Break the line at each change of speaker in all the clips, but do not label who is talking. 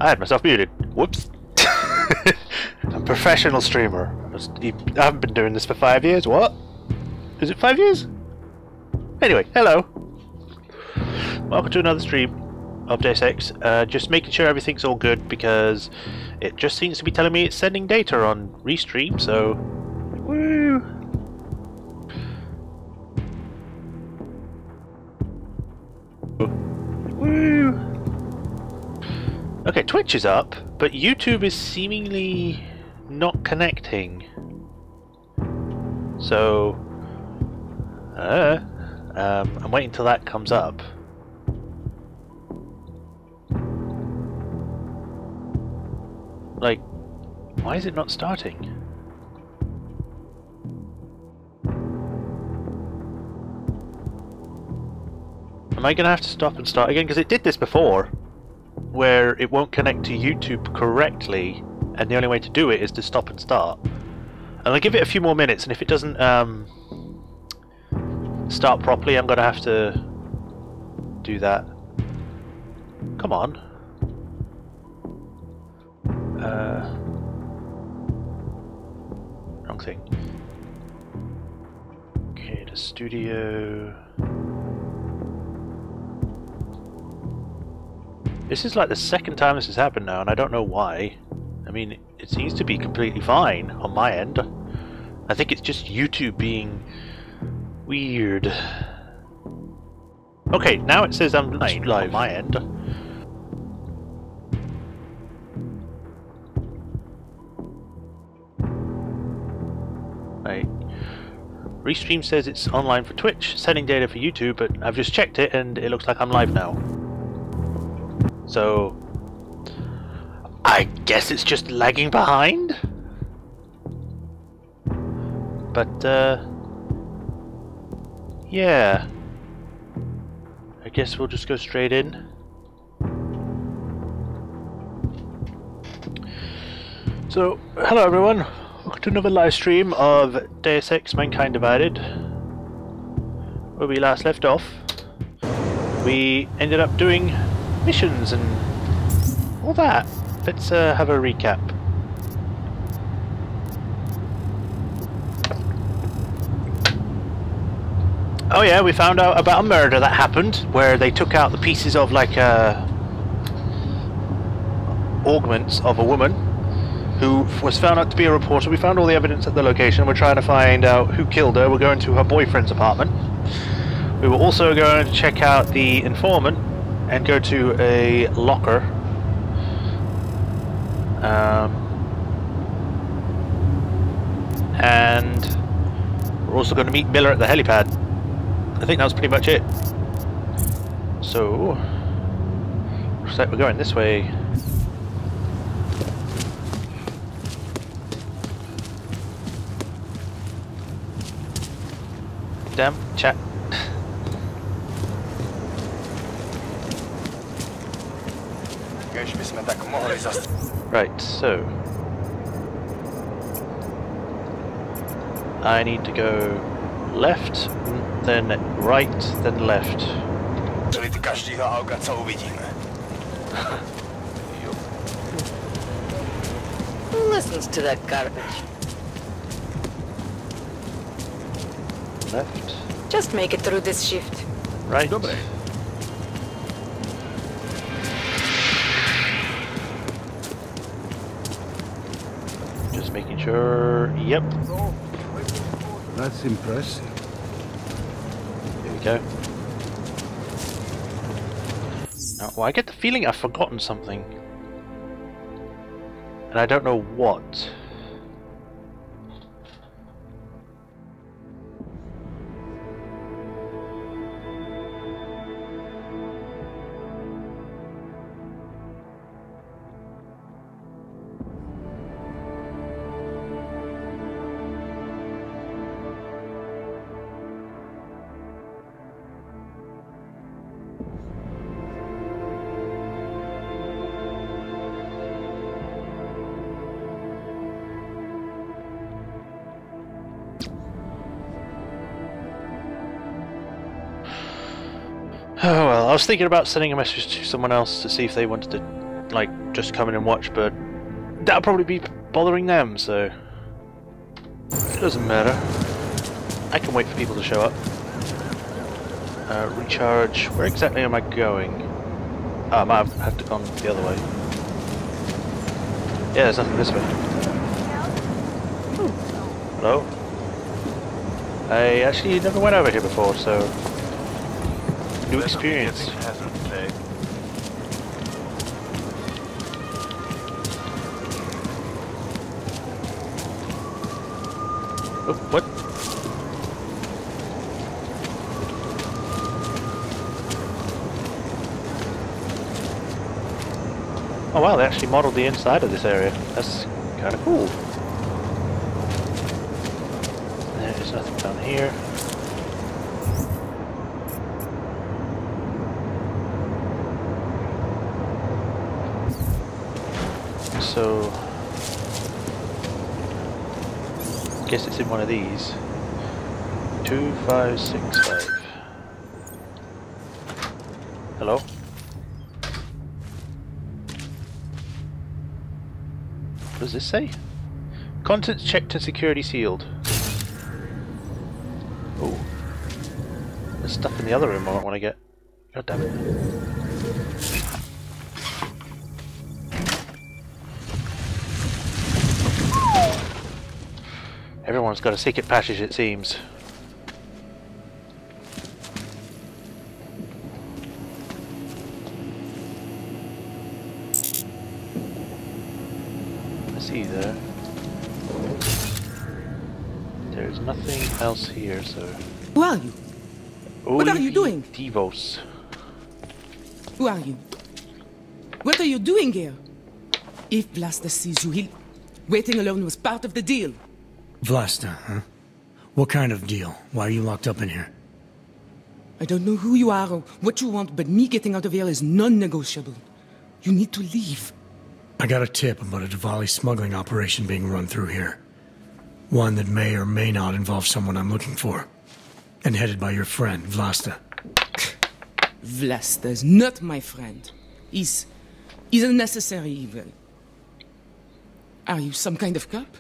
I had myself muted. Whoops. I'm a professional streamer. I haven't been doing this for 5 years. What? Is it 5 years? Anyway, hello. Welcome to another stream of Deus Ex. Just making sure everything's all good because it just seems to be telling me it's sending data on Restream, so... Woo! Woo! Okay, Twitch is up, but YouTube is seemingly not connecting. So... I'm waiting till that comes up. Like, why is it not starting? Am I gonna have to stop and start again? Because it did this before, where it won't connect to YouTube correctly, and the only way to do it is to stop and start. And I'll give it a few more minutes, and if it doesn't start properly, I'm gonna have to do that. Come on. Wrong thing. Okay, the studio. This is like the second time this has happened now, and I don't know why. I mean, it seems to be completely fine on my end. I think it's just YouTube being weird. Okay, now it says I'm live on my end. Right. Restream says it's online for Twitch, sending data for YouTube, but I've just checked it and it looks like I'm live now. So I guess it's just lagging behind? But yeah. I guess we'll just go straight in. So, hello everyone. Welcome to another live stream of Deus Ex Mankind Divided. Where we last left off, we ended up doing missions and all that. Let's have a recap. Oh yeah, we found out about a murder that happened where they took out the pieces of like augments of a woman who was found out to be a reporter. We found all the evidence at the location. We're trying to find out who killed her. We're going to her boyfriend's apartment. We were also going to check out the informant and go to a locker. And we're also going to meet Miller at the helipad. I think that was pretty much it. So, looks like we're going this way. Damn, chat. Right, so I need to go left, then right, then left.
Who listens to that garbage?
Left.
Just make it through this shift.
Right. Just making sure. Yep.
That's impressive.
Here we go. Now, well, I get the feeling I've forgotten something. And I don't know what. Oh well, I was thinking about sending a message to someone else to see if they wanted to like just come in and watch, but that'll probably be bothering them, so it doesn't matter. I can wait for people to show up. Recharge. Where exactly am I going? Oh, I might have to go the other way. Yeah, there's nothing this way. Hello? I actually never went over here before, so new experience. Oh, what? Oh wow, they actually modeled the inside of this area. That's kind of cool. There's nothing down here. So, guess it's in one of these. 2, 5, 6, 5. Hello? What does this say? Contents checked and security sealed. Oh. There's stuff in the other room I don't want to get. God damn it. Everyone's got a secret passage, it seems. I see there. There's nothing else here, so...
Who are you? What are you doing?
Devos.
Who are you? What are you doing here? If Vlasta sees you, he'll... Waiting alone was part of the deal.
Vlasta, huh? What kind of deal? Why are you locked up in here?
I don't know who you are or what you want, but me getting out of here is non-negotiable. You need to leave.
I got a tip about a Diwali smuggling operation being run through here. One that may or may not involve someone I'm looking for. And headed by your friend, Vlasta.
Vlasta is not my friend. He's a necessary evil. Are you some kind of cop?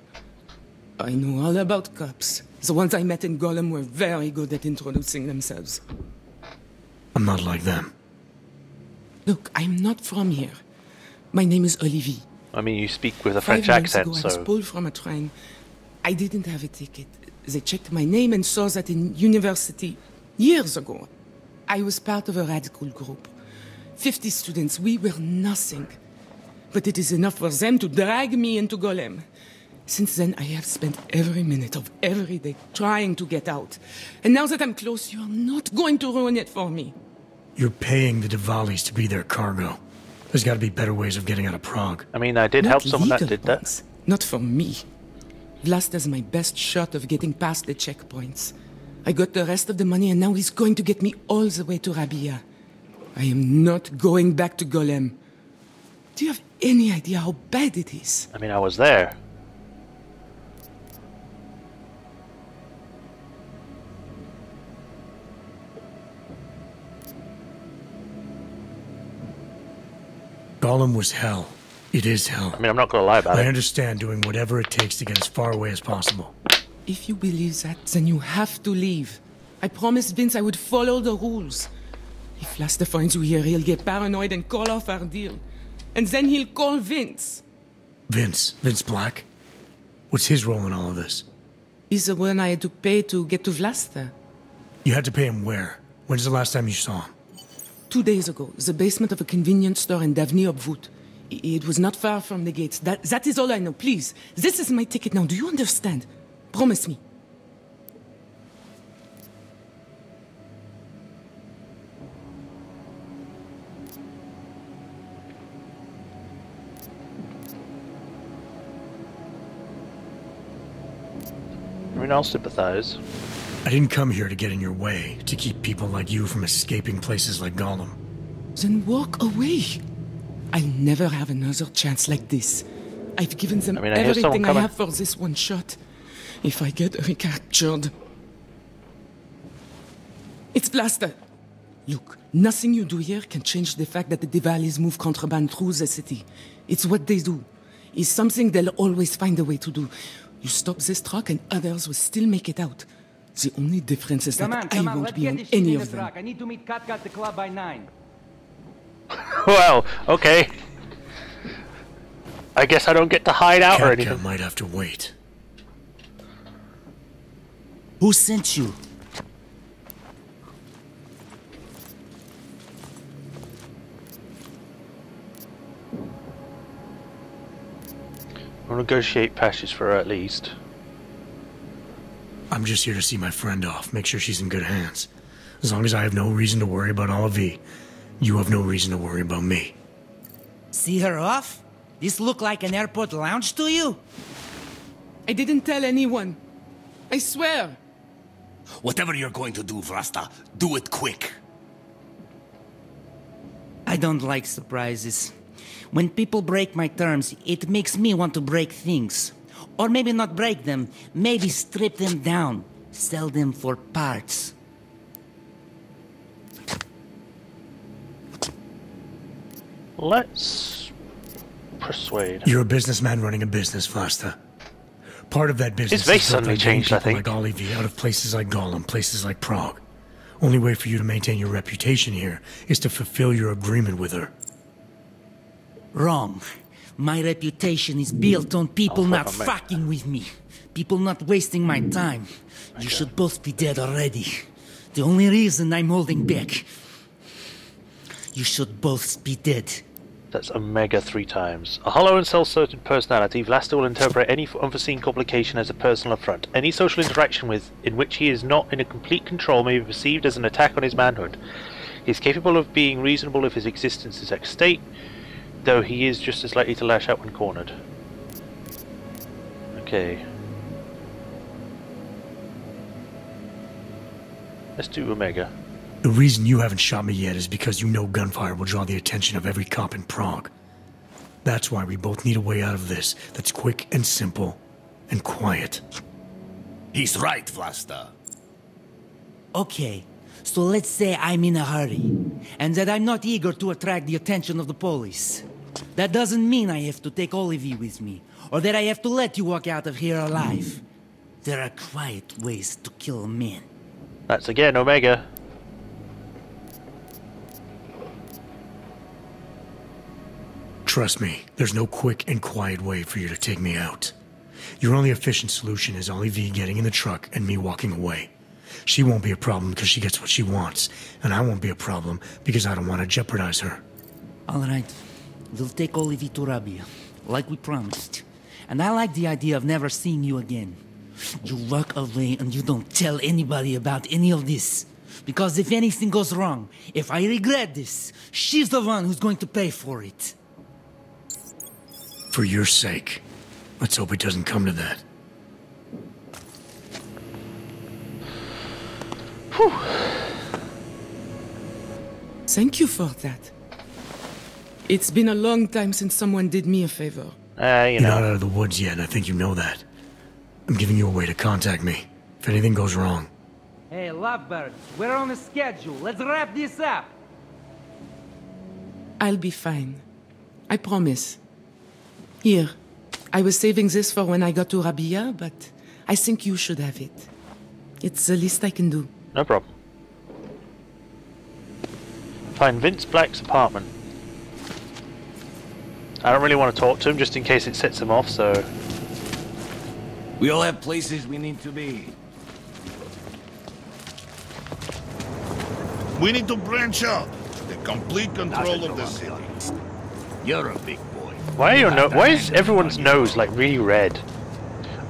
I know all about cops. The ones I met in Golem were very good at introducing themselves.
I'm not like them.
Look, I'm not from here. My name is Olivier.
I mean, you speak with a French
5 months
accent,
ago,
so...
I was pulled from a train. I didn't have a ticket. They checked my name and saw that in university years ago. I was part of a radical group. 50 students, we were nothing. But it is enough for them to drag me into Golem. Since then, I have spent every minute of every day trying to get out. And now that I'm close, you are not going to ruin it for me.
You're paying the Diwalis to be their cargo. There's got to be better ways of getting out of Prague.
I mean, I did help someone that did that.
Ones. Not for me. Vlasta's my best shot of getting past the checkpoints. I got the rest of the money and now he's going to get me all the way to Rabia. I am not going back to Golem. Do you have any idea how bad it is?
I mean, I was there.
Golem was hell. It is hell.
I mean, I'm not going to lie about
I
it.
understand doing whatever it takes to get as far away as possible.
If you believe that, then you have to leave. I promised Vince I would follow the rules. If Vlasta finds you here, he'll get paranoid and call off our deal. And then he'll call Vince.
Vince Black? What's his role in all of this?
He's the one I had to pay to get to Vlasta.
You had to pay him where? When's the last time you saw him?
2 days ago, the basement of a convenience store in Davni Obvut. It was not far from the gates. That is all I know. Please, this is my ticket now. Do you understand? Promise me.
I mean, I'll sympathize.
I didn't come here to get in your way, to keep people like you from escaping places like Golem.
Then walk away. I'll never have another chance like this. I've given them everything I have for this one shot. If I get recaptured... It's Vlasta. Look, nothing you do here can change the fact that the Diwalis move contraband through the city. It's what they do. It's something they'll always find a way to do. You stop this truck and others will still make it out. The only difference is that I won't be on any of them.
I need to meet Kat at the club by 9.
Well, okay. I guess I don't get to hide out or anything.
Cat might have to wait.
Who sent you?
I'll negotiate passage for her at least.
I'm just here to see my friend off, make sure she's in good hands. As long as I have no reason to worry about Olivier, you have no reason to worry about me.
See her off? This look like an airport lounge to you?
I didn't tell anyone. I swear.
Whatever you're going to do, Vlasta, do it quick.
I don't like surprises. When people break my terms, it makes me want to break things. Or maybe not break them, maybe strip them down. Sell them for parts.
Let's persuade.
You're a businessman running a business, Vlasta. Part of that business
His face
is built
suddenly
on getting
changed, I
people
think.
like Olivier out of places like Gollum, places like Prague. Only way for you to maintain your reputation here is to fulfill your agreement with her.
Wrong. My reputation is built on people not fucking with me. People not wasting my time. You should both be dead already. The only reason I'm holding back. You should both be dead.
That's Omega 3 times. A hollow and self-certain personality, Vlasta will interpret any unforeseen complication as a personal affront. Any social interaction in which he is not in a complete control may be perceived as an attack on his manhood. He is capable of being reasonable if his existence is at stake, though he is just as likely to lash out when cornered. Okay. Let's do Omega.
The reason you haven't shot me yet is because you know gunfire will draw the attention of every cop in Prague. That's why we both need a way out of this that's quick and simple and quiet.
He's right, Vlasta.
Okay, so let's say I'm in a hurry, and that I'm not eager to attract the attention of the police. That doesn't mean I have to take Olivier with me, or that I have to let you walk out of here alive. There are quiet ways to kill a man.
That's again Omega.
Trust me, there's no quick and quiet way for you to take me out. Your only efficient solution is Olivier getting in the truck and me walking away. She won't be a problem because she gets what she wants, and I won't be a problem because I don't want to jeopardize her.
All right, we'll take Olivier to Rabia, like we promised. And I like the idea of never seeing you again. You walk away and you don't tell anybody about any of this. Because if anything goes wrong, if I regret this, she's the one who's going to pay for it.
For your sake, let's hope it doesn't come to that.
Whew.
Thank you for that. It's been a long time since someone did me a favor.
You're
not out of the woods yet, and I think you know that. I'm giving you a way to contact me, if anything goes wrong.
Hey, lovebirds, we're on a schedule. Let's wrap this up.
I'll be fine. I promise. Here, I was saving this for when I got to Rabia, but I think you should have it. It's the least I can do.
No problem. Find Vince Black's apartment. I don't really want to talk to him just in case it sets him off, so...
We all have places we need to be.
We need to branch out. The complete control of the city.
You're a big boy.
Why is everyone's nose like really red?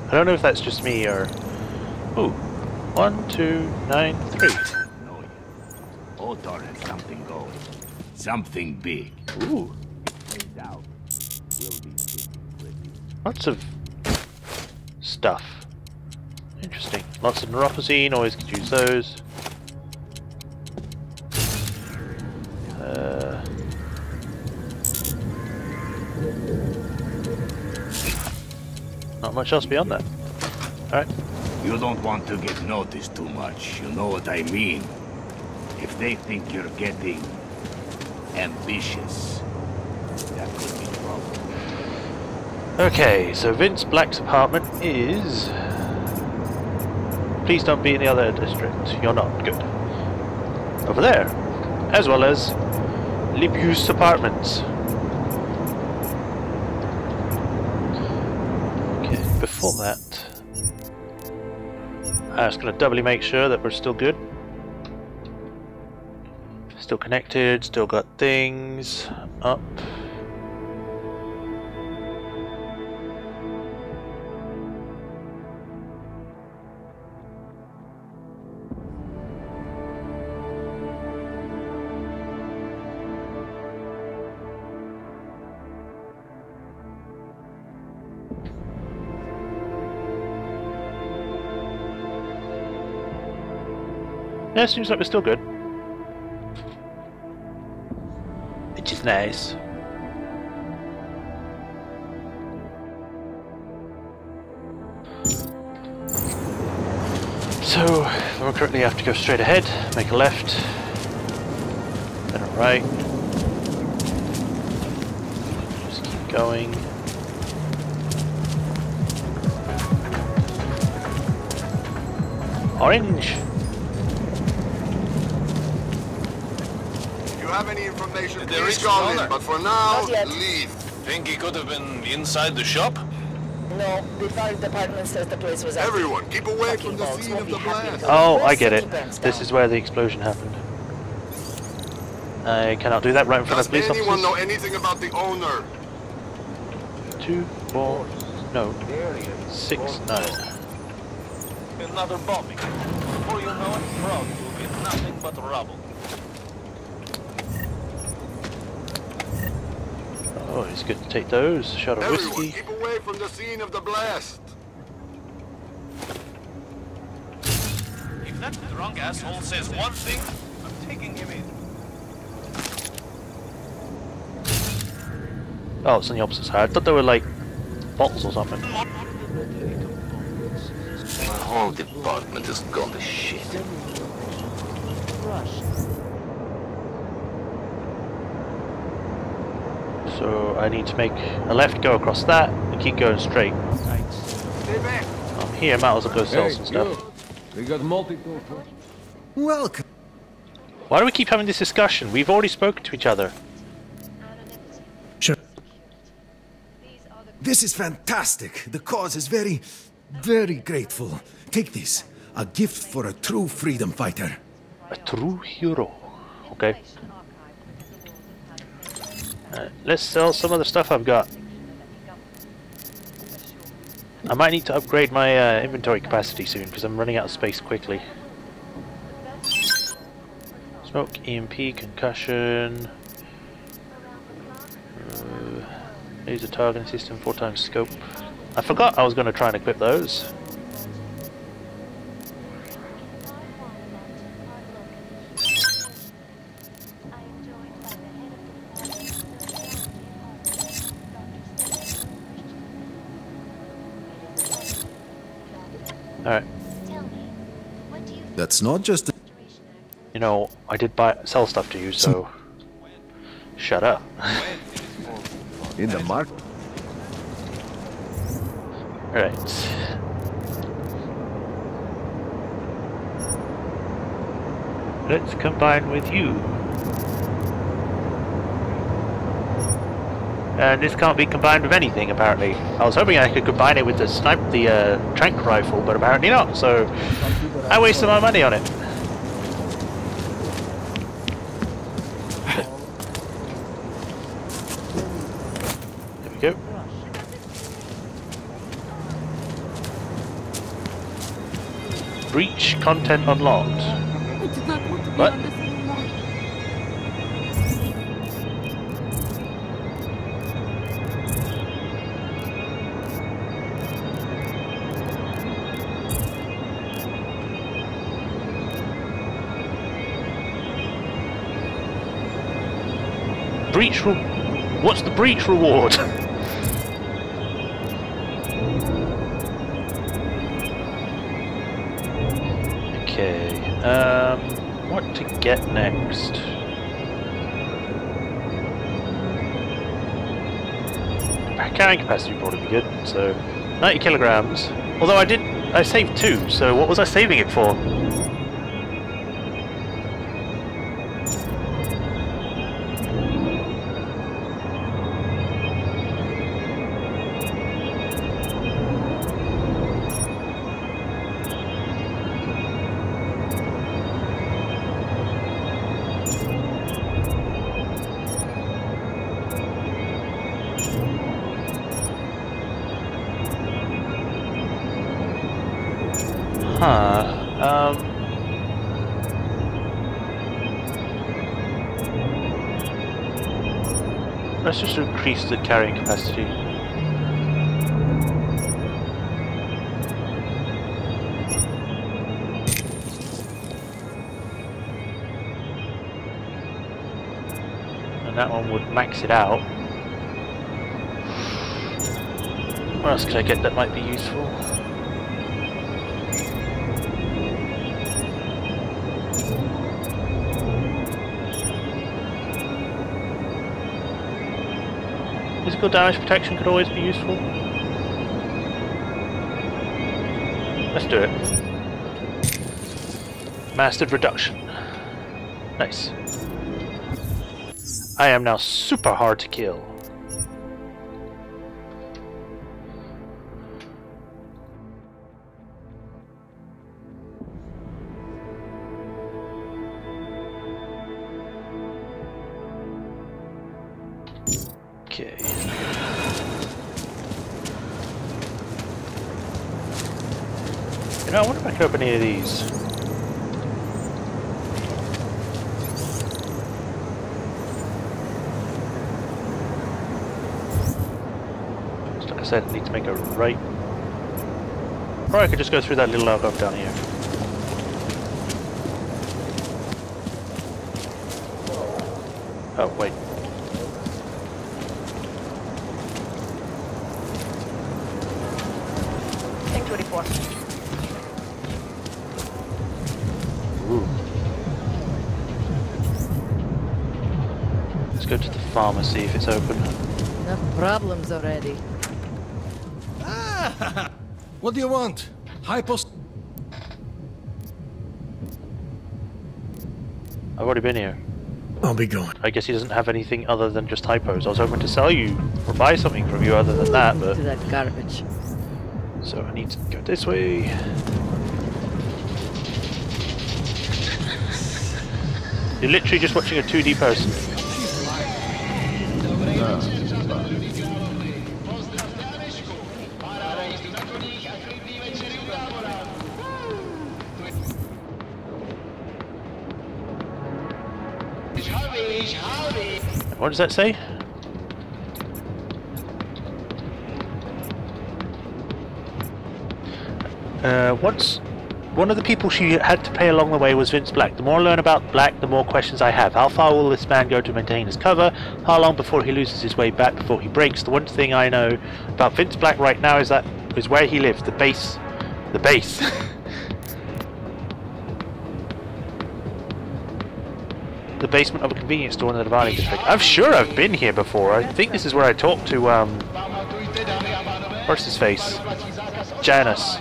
I don't know if that's just me or... Ooh. 1, 2, 9, 3.
Otar has something going. Something big.
Ooh. Lots of stuff. Interesting. Lots of neuropathy, always could use those. Not much else beyond that. Alright.
You don't want to get noticed too much, you know what I mean.
If they think you're getting ambitious, that could be trouble.
Okay, so Vince Black's apartment is... Please don't be in the other district. You're not. Good. Over there. As well as Libius apartments. Okay, before that... I'm just going to doubly make sure that we're still good. Still connected, still got things up. Yeah, seems like we're still good. Which is nice. So, we currently have to go straight ahead, make a left, then a right. Just keep going. Orange!
Have any information,
Did they
please
reach
call
the
in,
owner?
but for now,
Not yet.
leave.
Think he could have been inside the shop?
No, the fire department says the place was empty.
Everyone, keep away from the
Fucking
scene
bugs
of the
won't be happy
blast.
with
Oh,
the
I get it.
city burns
This
down.
is where the explosion happened. I cannot do that right in front of
Does
police
anyone know
officers.
anything about the owner?
2, 4, no, 6, 9.
Another bombing. Before you know it, Prague will be nothing but rubble.
Oh, it's good to take those. Shot of
Everyone,
whiskey.
keep away from the scene of the blast.
If that drunk asshole says one thing, I'm taking him in.
Oh, it's on the opposite side. I thought they were like bottles or something.
The whole department has gone to shit.
So I need to make a left go across that and keep going straight.
Stay back.
I'm here, might as well go sell some stuff.
We got multiple.
Welcome.
Why do we keep having this discussion? We've already spoken to each other.
Sure.
This is fantastic. The cause is very, very grateful. Take this. A gift for a true freedom fighter.
A true hero. Okay. Let's sell some of the stuff I've got. I might need to upgrade my inventory capacity soon because I'm running out of space quickly. Smoke, EMP, concussion. Laser targeting system, 4x scope. I forgot I was going to try and equip those. Alright.
That's not just...
You know, I did sell stuff to you, so... Shut up.
In the mark.
Alright. Let's combine with you. And this can't be combined with anything, apparently. I was hoping I could combine it with the trank rifle, but apparently not, so... I wasted my money on it. There we go. Breach content unlocked.
I did not want to be
What?
on this anymore.
Breach what's the breach reward? Okay. what to get next. Carrying capacity would probably be good, so 90 kilograms. Although I saved 2, so what was I saving it for? Let's just increase the carrying capacity. And that one would max it out. What else could I get that might be useful? Physical damage protection could always be useful. Let's do it. Mastered reduction. Nice. I am now super hard to kill. Okay. You know, I wonder if I can open any of these. Just like I said, I need to make a right. Or I could just go through that little alcove down here. Oh, wait. Ooh. Let's go to the pharmacy if it's open.
Enough problems already.
Ah! What do you want? Hypos.
I've already been here.
I'll be going.
I guess he doesn't have anything other than just hypos. I was hoping to sell you or buy something from you other than that, but...
To that garbage.
So I need to go this way. You're literally just watching a 2D person. What does that say? Once one of the people she had to pay along the way was Vince Black. The more I learn about Black, the more questions I have. How far will this man go to maintain his cover? How long before he loses his way back, before he breaks? The one thing I know about Vince Black right now is where he lives. The base. The base. The basement of a convenience store in the Dividing District. I'm sure I've been here before. I think this is where I talked to what's his face? Janus.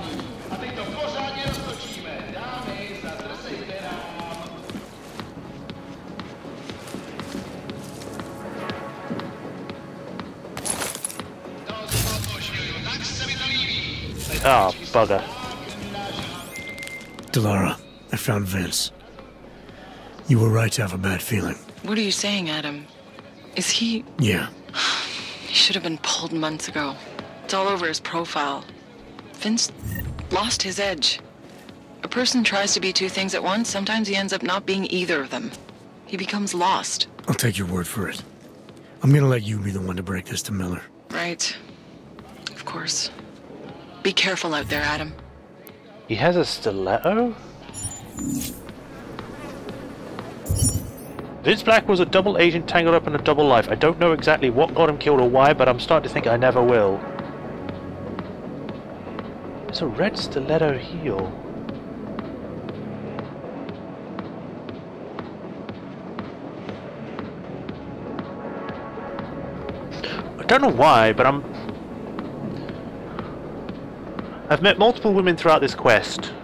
Ah, oh, bugger.
Delara, I found Vince. You were right to have a bad feeling.
What are you saying, Adam? Is he...
Yeah.
He should have been pulled months ago. It's all over his profile. Vince lost his edge. A person tries to be two things at once, sometimes he ends up not being either of them. He becomes lost.
I'll take your word for it. I'm gonna let you be the one to break this to Miller.
Right. Of course. Be careful out there, Adam.
He has a stiletto? Vince Black was a double agent tangled up in a double life. I don't know exactly what got him killed or why, but I'm starting to think I never will. It's a red stiletto heel. I don't know why, but I've met multiple women throughout this quest.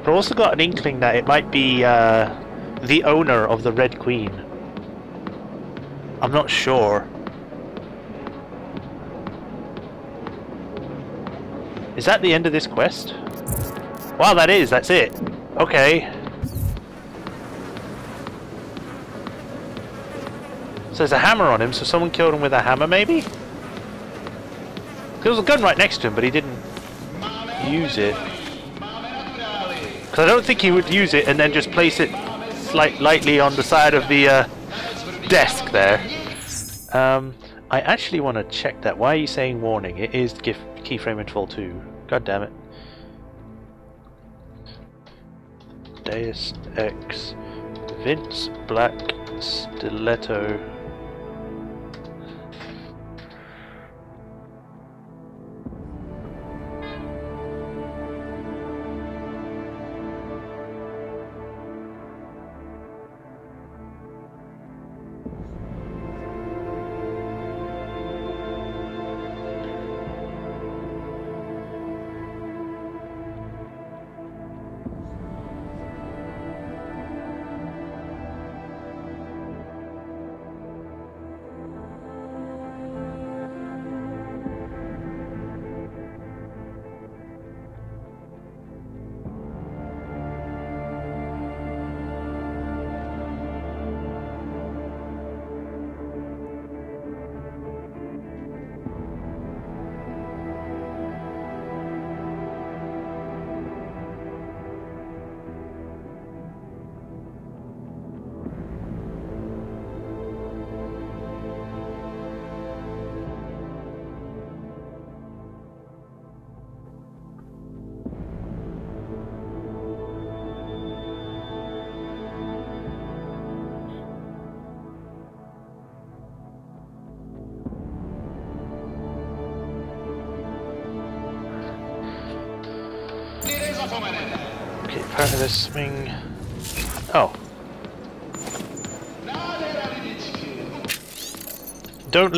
But I also got an inkling that it might be the owner of the Red Queen. I'm not sure. Is that the end of this quest? Wow, that's it. Okay. So there's a hammer on him, so someone killed him with a hammer, maybe? There was a gun right next to him, but he didn't use it. Because I don't think he would use it and then just place it lightly on the side of the desk there. I actually want to check that. Why are you saying warning? It is keyframe interval 2. God damn it. Deus Ex. Vince Black Stiletto. Okay, apparently there's something... Oh. Don't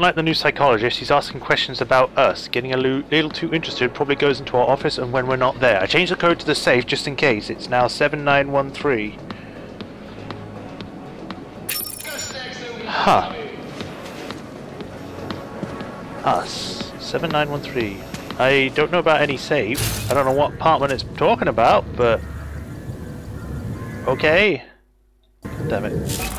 like the new psychologist. He's asking questions about us. Getting a little too interested. Probably goes into our office and when we're not there. I changed the code to the safe just in case. It's now 7913. Huh. Us. 7913. I don't know about any safe. I don't know what apartment it's talking about, but... Okay. Damn it.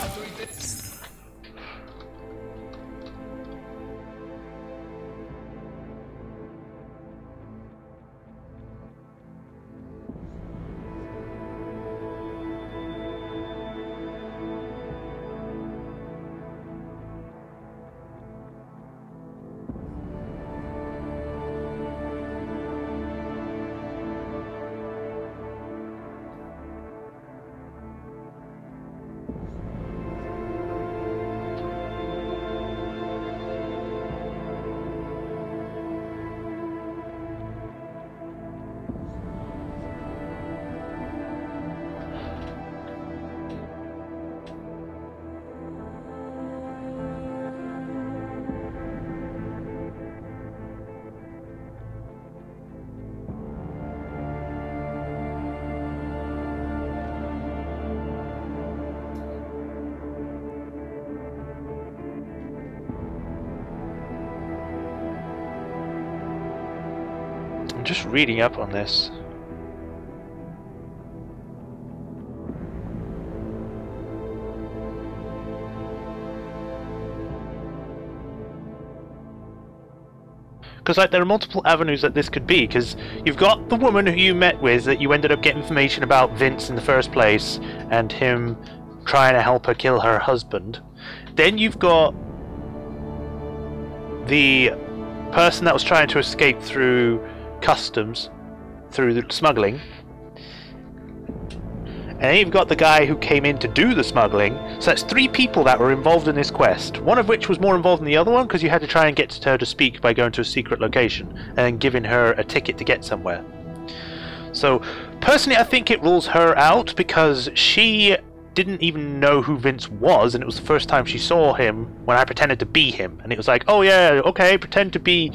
I'm just reading up on this. Because like there are multiple avenues that this could be, because you've got the woman who you met with that you ended up getting information about Vince in the first place and him trying to help her kill her husband. Then you've got the person that was trying to escape through customs, through the smuggling, and then you've got the guy who came in to do the smuggling. So that's 3 people that were involved in this quest, one of which was more involved than the other one because you had to try and get her to speak by going to a secret location and then giving her a ticket to get somewhere. So personally I think it rules her out because she didn't even know who Vince was, and it was the first time she saw him when I pretended to be him. And it was like, oh yeah, okay, pretend to be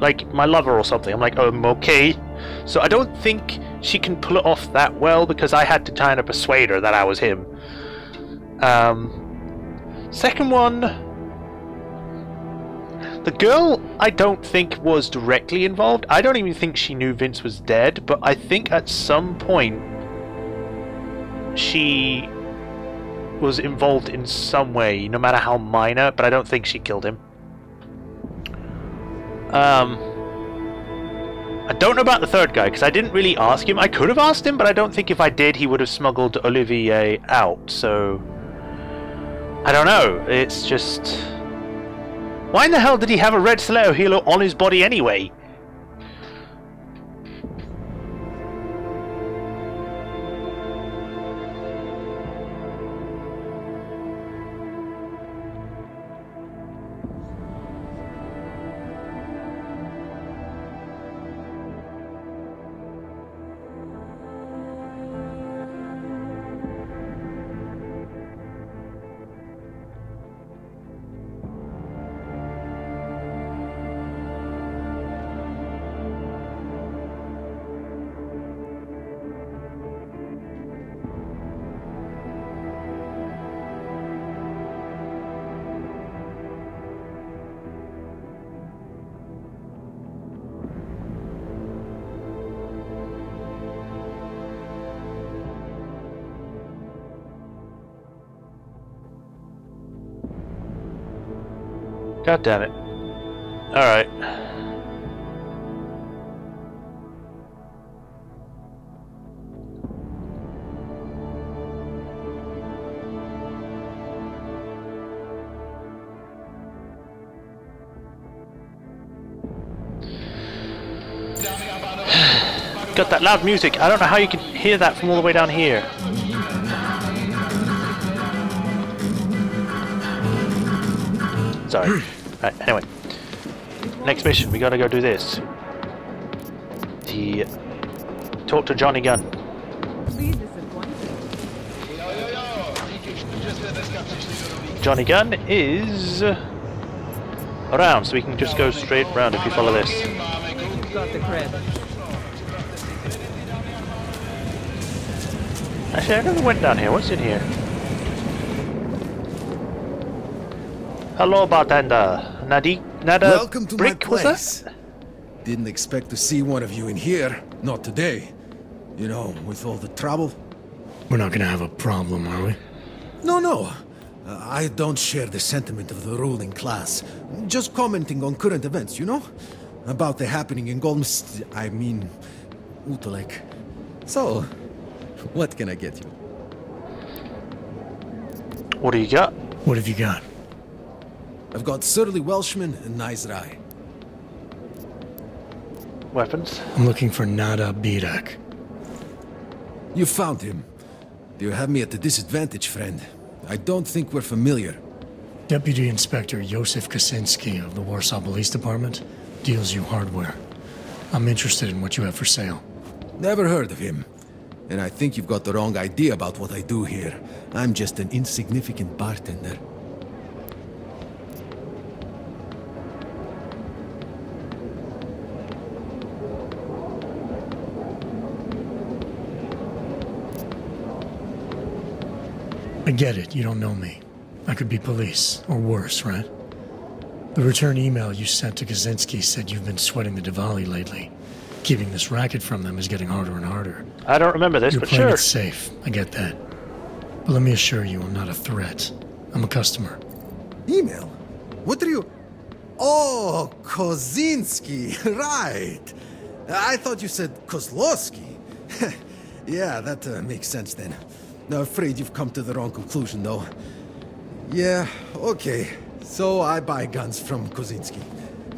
like my lover or something. I'm like, okay. So I don't think she can pull it off that well, because I had to kind of persuade her that I was him. Second one, the girl I don't think was directly involved. I don't even think she knew Vince was dead, but I think at some point she was involved in some way, no matter how minor, but I don't think she killed him. I don't know about the third guy, because I didn't really ask him. I could have asked him, but I don't think if I did, he would have smuggled Olivier out, so... I don't know, it's just... Why in the hell did he have a red stiletto halo on his body anyway? God damn it. Alright. Got that loud music. I don't know how you can hear that from all the way down here. Sorry. Right, anyway. Next mission, we gotta go do this. Talk to Johnny Gunn. Johnny Gunn is around, so we can just go straight round if you follow this.
Got the credit.
Actually, I never went down here. What's in here? Hello, bartender. Nada
Welcome to
brick,
my place. Didn't expect to see one of you in here. Not today. You know, with all the trouble.
We're not gonna have a problem, are we?
No. I don't share the sentiment of the ruling class. Just commenting on current events, you know? About the happening in Utolek. So, what can I get you?
What do you got?
What have you got?
I've got Surly Welshman and Nice Rye.
Weapons?
I'm looking for Nada Birak.
You found him. You have me at a disadvantage, friend. I don't think we're familiar.
Deputy Inspector Josef Kaczynski of the Warsaw Police Department deals you hardware. I'm interested in what you have for sale.
Never heard of him. And I think you've got the wrong idea about what I do here. I'm just an insignificant bartender.
I get it, you don't know me. I could be police, or worse, right? The return email you sent to Kaczynski said you've been sweating the Diwali lately. Keeping this racket from them is getting harder and harder.
I don't remember this, but sure.
You're playing it safe, I get that. But let me assure you, I'm not a threat. I'm a customer.
Email? What are you... Oh, Kaczynski, right. I thought you said Kozlowski. Yeah, that makes sense then. No, afraid you've come to the wrong conclusion, though. Yeah, okay. So I buy guns from Kaczynski.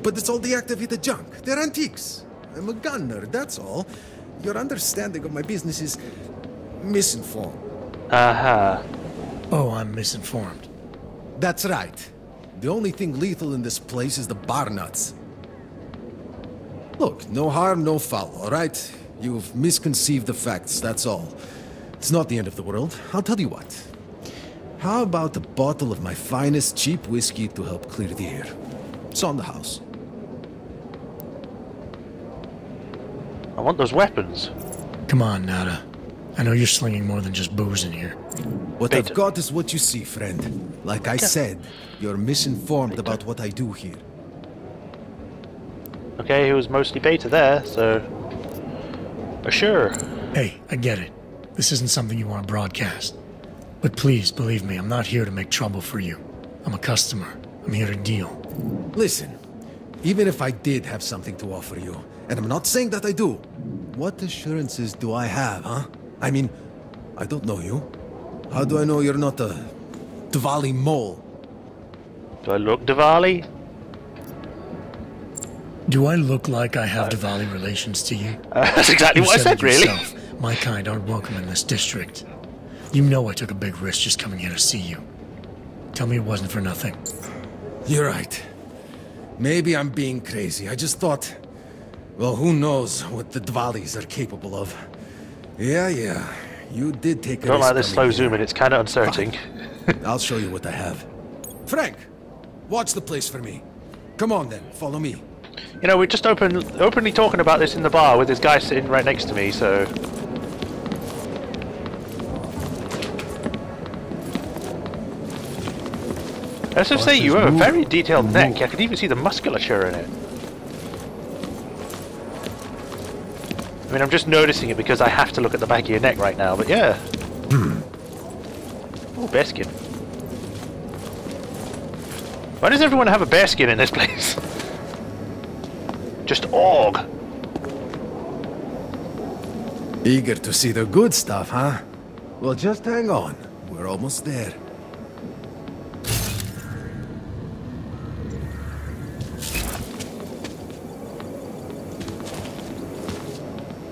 But it's all deactivated junk. They're antiques. I'm a gunner, that's all. Your understanding of my business is misinformed.
Aha.
Oh, I'm misinformed.
That's right. The only thing lethal in this place is the bar nuts. Look, no harm, no foul, all right? You've misconceived the facts, that's all. It's not the end of the world. I'll tell you what. How about a bottle of my finest cheap whiskey to help clear the air? It's on the house.
I want those weapons.
Come on, Nada. I know you're slinging more than just booze in here.
What I've got is what you see, friend. Like I said, you're misinformed about what I do here.
Okay, he was mostly beta there, so... Sure.
Hey, I get it. This isn't something you want to broadcast. But please, believe me, I'm not here to make trouble for you. I'm a customer. I'm here to deal.
Listen, even if I did have something to offer you, and I'm not saying that I do, what assurances do I have, huh? I mean, I don't know you. How do I know you're not a Diwali mole?
Do I look Diwali?
Do I look like I have Diwali relations to you?
That's exactly what I said, really.
My kind aren't welcome in this district. You know I took a big risk just coming here to see you. Tell me it wasn't for nothing.
You're right. Maybe I'm being crazy. I just thought... Well, who knows what the Dvalis are capable of. Yeah. You did take a risk.
I don't like this slow zoom in, it's kind of uncertain.
I'll show you what I have. Frank, watch the place for me. Come on then, follow me.
You know, we're just openly talking about this in the bar with this guy sitting right next to me, so... Let's just say you have a very detailed neck. I could even see the musculature in it. I mean, I'm just noticing it because I have to look at the back of your neck right now, but yeah. Oh, bearskin. Why does everyone have a bearskin in this place? Just org.
Eager to see the good stuff, huh? Well, just hang on. We're almost there.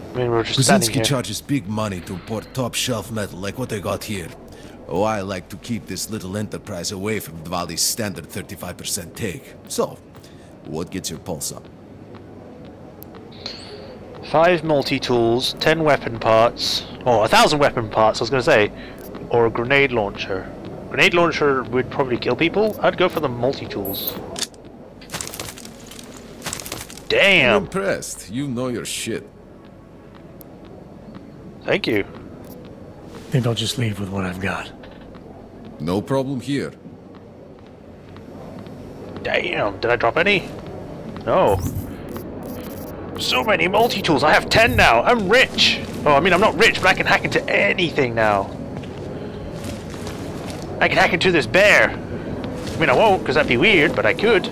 I mean, we're just standing
Brzezinski
here.
charges big money to import top-shelf metal like what they got here. Oh, I like to keep this little enterprise away from Dvali's standard 35% take. So, what gets your pulse up?
5 multi-tools, 10 weapon parts, or 1,000 weapon parts, I was going to say, or a grenade launcher. Grenade launcher would probably kill people. I'd go for the multi-tools. Damn!
I'm impressed. You know your shit.
Thank you.
Think I'll just leave with what I've got.
No problem here.
Damn, did I drop any? No. So many multi-tools, I have 10 now, I'm rich! Oh, I mean, I'm not rich, but I can hack into anything now. I can hack into this bear. I mean, I won't, because that'd be weird, but I could.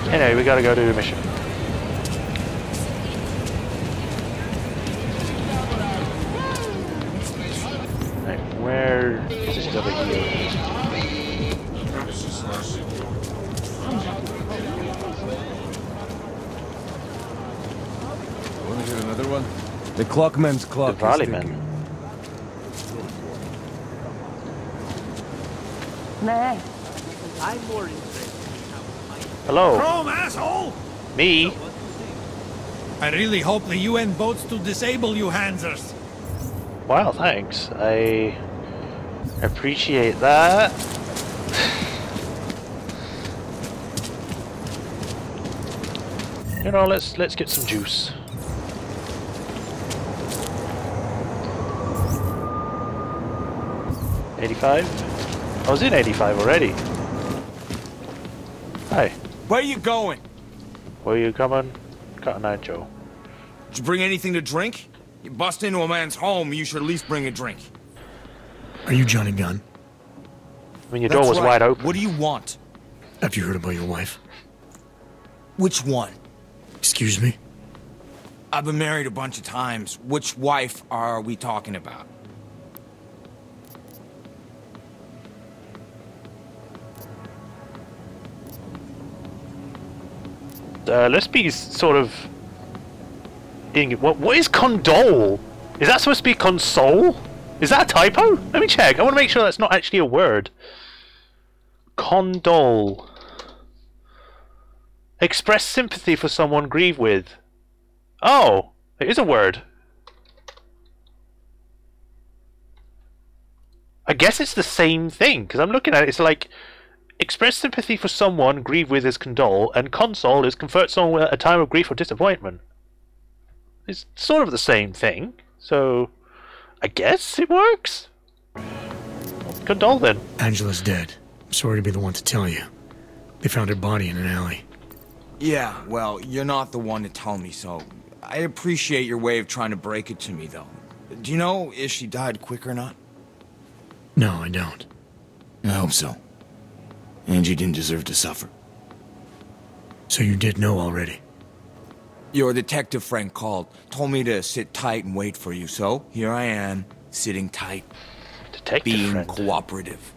Anyway, we gotta go do a mission. Right, where is this over here?
Want to hear another one? The clockman's clock.
The Valley Man.
Nah. I'm more interested.
Hello.
Chrome, asshole!
Me?
I really hope the UN votes to disable you, Hansers.
Wow, thanks. I appreciate that. You know, let's get some juice. $85? I was in 85 already. Hi.
Where you going?
Where you coming? Cotton Eye Joe.
Did you bring anything to drink? You bust into a man's home, you should at least bring a drink.
Are you Johnny Gunn?
I mean, your door was wide open.
What do you want?
Have you heard about your wife?
Which one?
Excuse me?
I've been married a bunch of times. Which wife are we talking about?
Let's be sort of... What is condole? Is that supposed to be console? Is that a typo? Let me check. I want to make sure that's not actually a word. Condole. Express sympathy for someone grieved with. Oh, it is a word. guess it's the same thing, because I'm looking at it, it's like, express sympathy for someone, grieve with is condole, and console is comfort someone at a time of grief or disappointment. It's sort of the same thing, so I guess it works? Condole then.
Angela's dead. I'm sorry to be the one to tell you. They found her body in an alley.
Yeah, well, you're not the one to tell me, so I appreciate your way of trying to break it to me, though. Do you know if she died quick or not?
No, I don't.
I hope so. Angie didn't deserve to suffer.
So you did know already?
Your detective friend called, told me to sit tight and wait for you, so here I am, sitting tight.
Detective
being
friend.
Cooperative.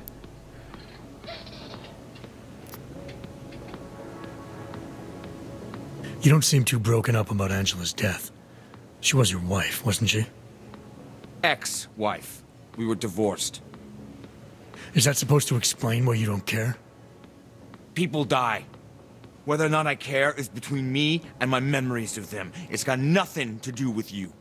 You don't seem too broken up about Angela's death. She was your wife, wasn't she?
Ex-wife. We were divorced.
Is that supposed to explain why you don't care?
People die. Whether or not I care is between me and my memories of them. It's got nothing to do with you.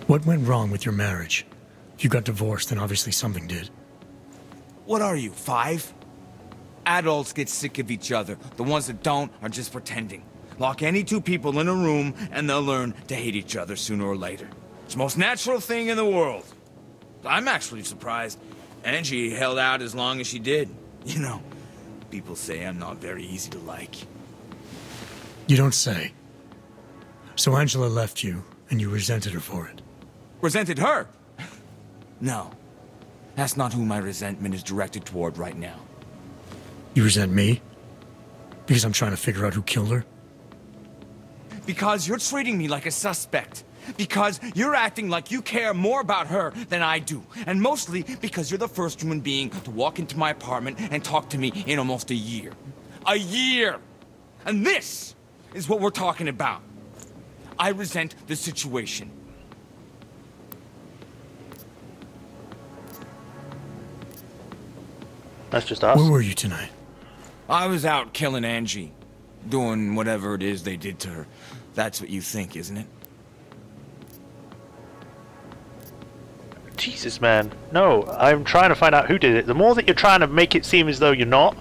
What went wrong with your marriage? If you got divorced, then obviously something did.
What are you, 5? Adults get sick of each other. The ones that don't are just pretending. Lock any two people in a room, and they'll learn to hate each other sooner or later. It's the most natural thing in the world. I'm actually surprised Angie held out as long as she did. You know, people say I'm not very easy to like.
You don't say. So Angela left you, and you resented her for it.
Resented her? No. That's not who my resentment is directed toward right now.
You resent me? Because I'm trying to figure out who killed her?
Because you're treating me like a suspect. Because you're acting like you care more about her than I do. And mostly because you're the first human being to walk into my apartment and talk to me in almost a year. A year! And this is what we're talking about. I resent the situation.
That's just us.
Where were you tonight?
I was out killing Angie. Doing whatever it is they did to her. That's what you think, isn't it?
Jesus, man. No, I'm trying to find out who did it. The more that you're trying to make it seem as though you're not,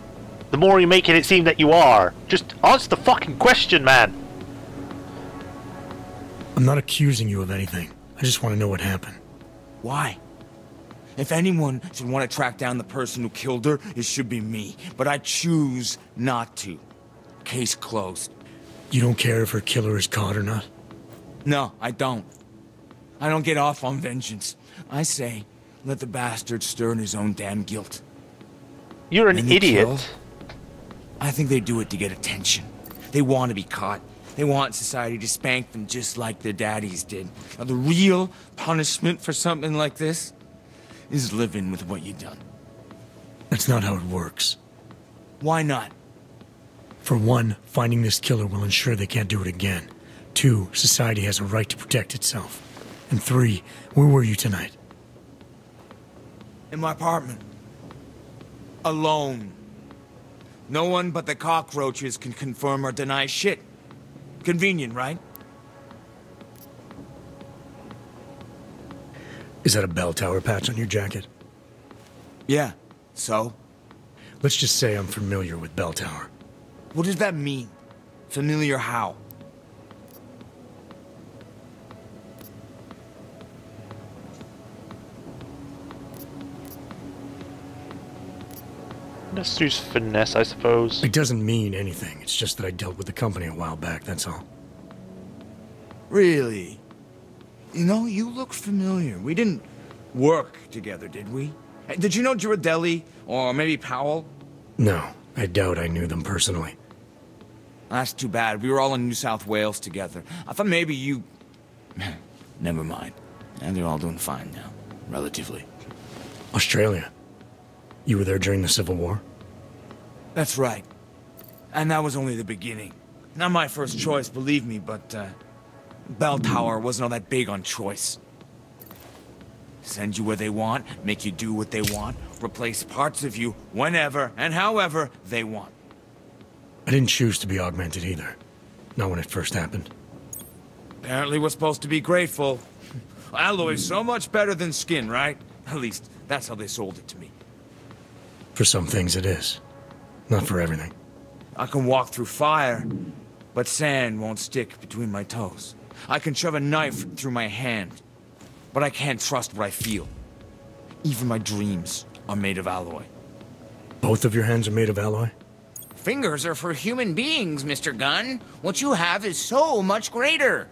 the more you're making it seem that you are. Just answer the fucking question, man.
I'm not accusing you of anything. I just want to know what happened.
Why? If anyone should want to track down the person who killed her, it should be me. But I choose not to. Case closed.
You don't care if her killer is caught or not?
No, I don't. I don't get off on vengeance. I say, let the bastard stir in his own damn guilt.
You're an idiot.
Kill, I think they do it to get attention. They want to be caught. They want society to spank them just like their daddies did. Now, the real punishment for something like this is living with what you've done.
That's not how it works.
Why not?
For one, finding this killer will ensure they can't do it again. 2, society has a right to protect itself. And 3, where were you tonight?
In my apartment. Alone. No one but the cockroaches can confirm or deny shit. Convenient, right?
Is that a bell tower patch on your jacket?
Yeah. So?
Let's just say I'm familiar with bell tower.
What does that mean? Familiar how?
Let's use finesse, I suppose.
It doesn't mean anything. It's just that I dealt with the company a while back, that's all.
Really? You know, you look familiar. We didn't work together, did we? Did you know Girardelli? Or maybe Powell?
No, I doubt I knew them personally.
That's too bad. We were all in New South Wales together. I thought maybe you... Never mind. And they're all doing fine now. Relatively.
Australia? You were there during the Civil War?
That's right. And that was only the beginning. Not my first choice, believe me, but, Bell Tower wasn't all that big on choice. Send you where they want, make you do what they want, replace parts of you whenever and however they want.
I didn't choose to be augmented either. Not when it first happened.
Apparently we're supposed to be grateful. Alloy's so much better than skin, right? At least, that's how they sold it to me.
For some things it is. Not for everything.
I can walk through fire, but sand won't stick between my toes. I can shove a knife through my hand, but I can't trust what I feel. Even my dreams are made of alloy.
Both of your hands are made of alloy?
Fingers are for human beings, Mr. Gunn. What you have is so much greater.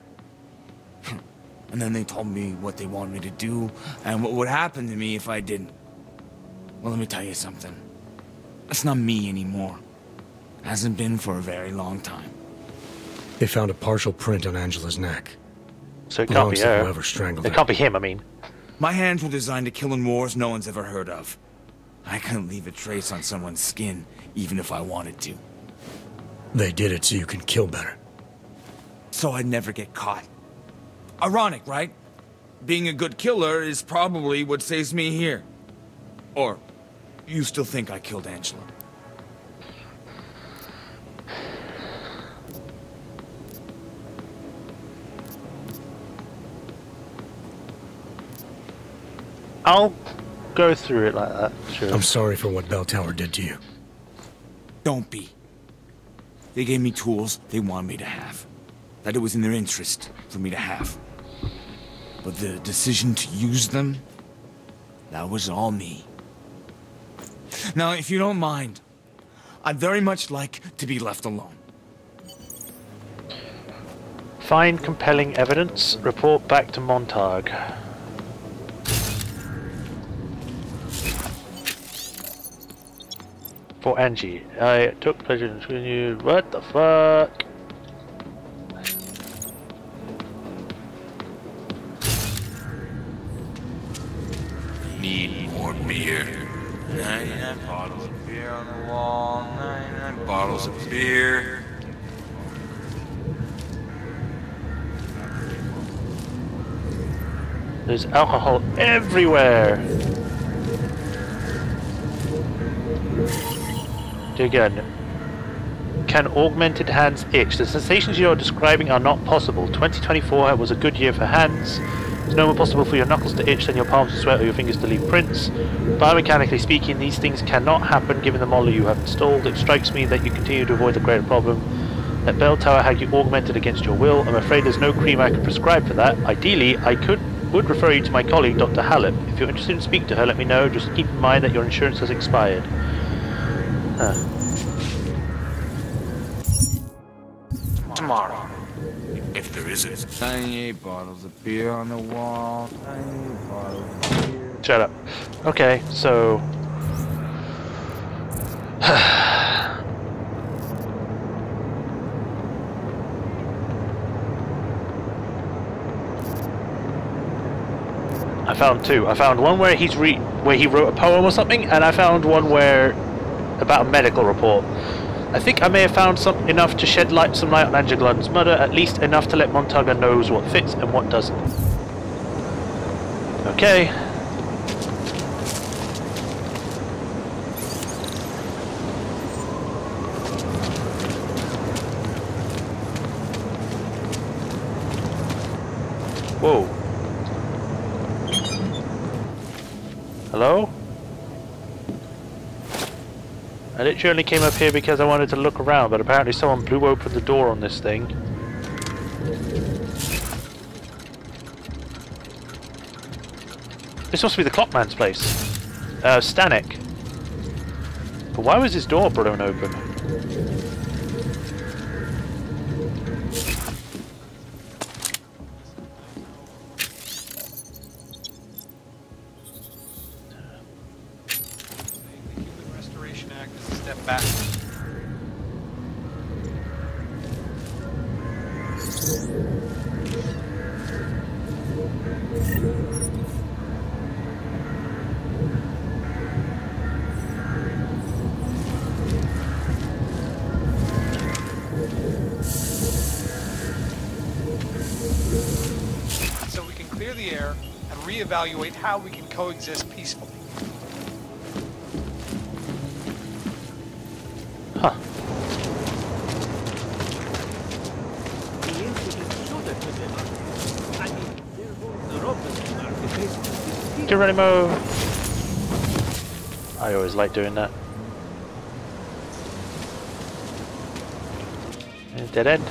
And then they told me what they wanted me to do, and what would happen to me if I didn't. Well, let me tell you something. That's not me anymore. Hasn't been for a very long time.
They found a partial print on Angela's neck.
So it can't be her.
Whoever strangled her.
It can't be him, I mean.
My hands were designed to kill in wars no one's ever heard of. I couldn't leave a trace on someone's skin, even if I wanted to.
They did it so you can kill better.
So I'd never get caught. Ironic, right? Being a good killer is probably what saves me here. Or, you still think I killed Angela?
I'll go through it like that, sure.
I'm sorry for what Bell Tower did to you.
Don't be. They gave me tools they wanted me to have. That it was in their interest for me to have. But the decision to use them, that was all me. Now, if you don't mind, I'd very much like to be left alone.
Find compelling evidence. Report back to Montag. For Angie. I took pleasure in screwing you. What the fuck?
Need more beer. 99 bottles of beer on the wall. 99 bottles of beer.
There's alcohol everywhere. Again, can augmented hands itch? The sensations you are describing are not possible. 2024 was a good year for hands. It's no more possible for your knuckles to itch than your palms to sweat or your fingers to leave prints. Biomechanically speaking, these things cannot happen given the model you have installed. It strikes me that you continue to avoid the greater problem. That Bell Tower had you augmented against your will. I'm afraid there's no cream I can prescribe for that. Ideally, I would refer you to my colleague, Dr. Hallett. If you're interested in speaking to her, let me know. Just keep in mind that your insurance has expired.
Tomorrow. If there is it.
98 bottles of beer on the wall. 98 bottles of beer.
Shut up. Okay, so... I found two. I found one where he wrote a poem or something, and I found one where about a medical report. I think I may have found enough to shed some light on Angela Glunn's murder, at least enough to let Montaga knows what fits and what doesn't. Okay. Whoa. Hello? I literally came up here because I wanted to look around, but apparently someone blew open the door on this thing. This must be the Clockman's place. Stanek. But why was his door blown open?
Back. So we can clear the air and reevaluate how we can coexist peacefully.
Geronimo! I always like doing that. Dead end.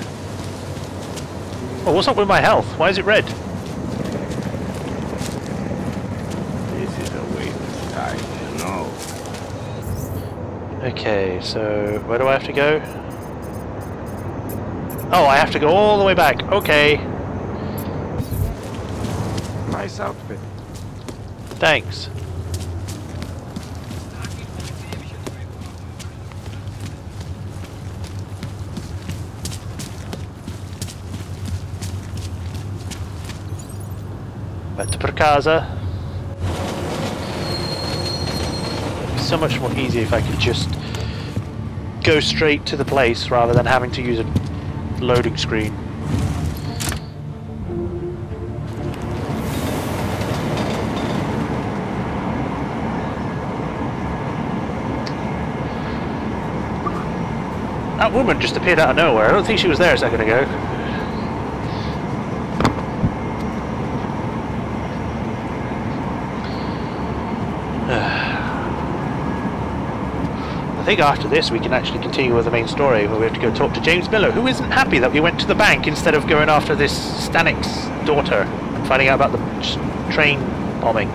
Oh, what's up with my health? Why is it red?
This is a way to start, you know.
Okay, so where do I have to go? Oh, I have to go all the way back. Okay.
Nice outfit.
Thanks. Back to per casa. It'd be so much more easy if I could just go straight to the place rather than having to use a loading screen. That woman just appeared out of nowhere. I don't think she was there a second ago. I think after this we can actually continue with the main story, where we have to go talk to James Miller, who isn't happy that we went to the bank instead of going after this Stanik's daughter and finding out about the train bombing.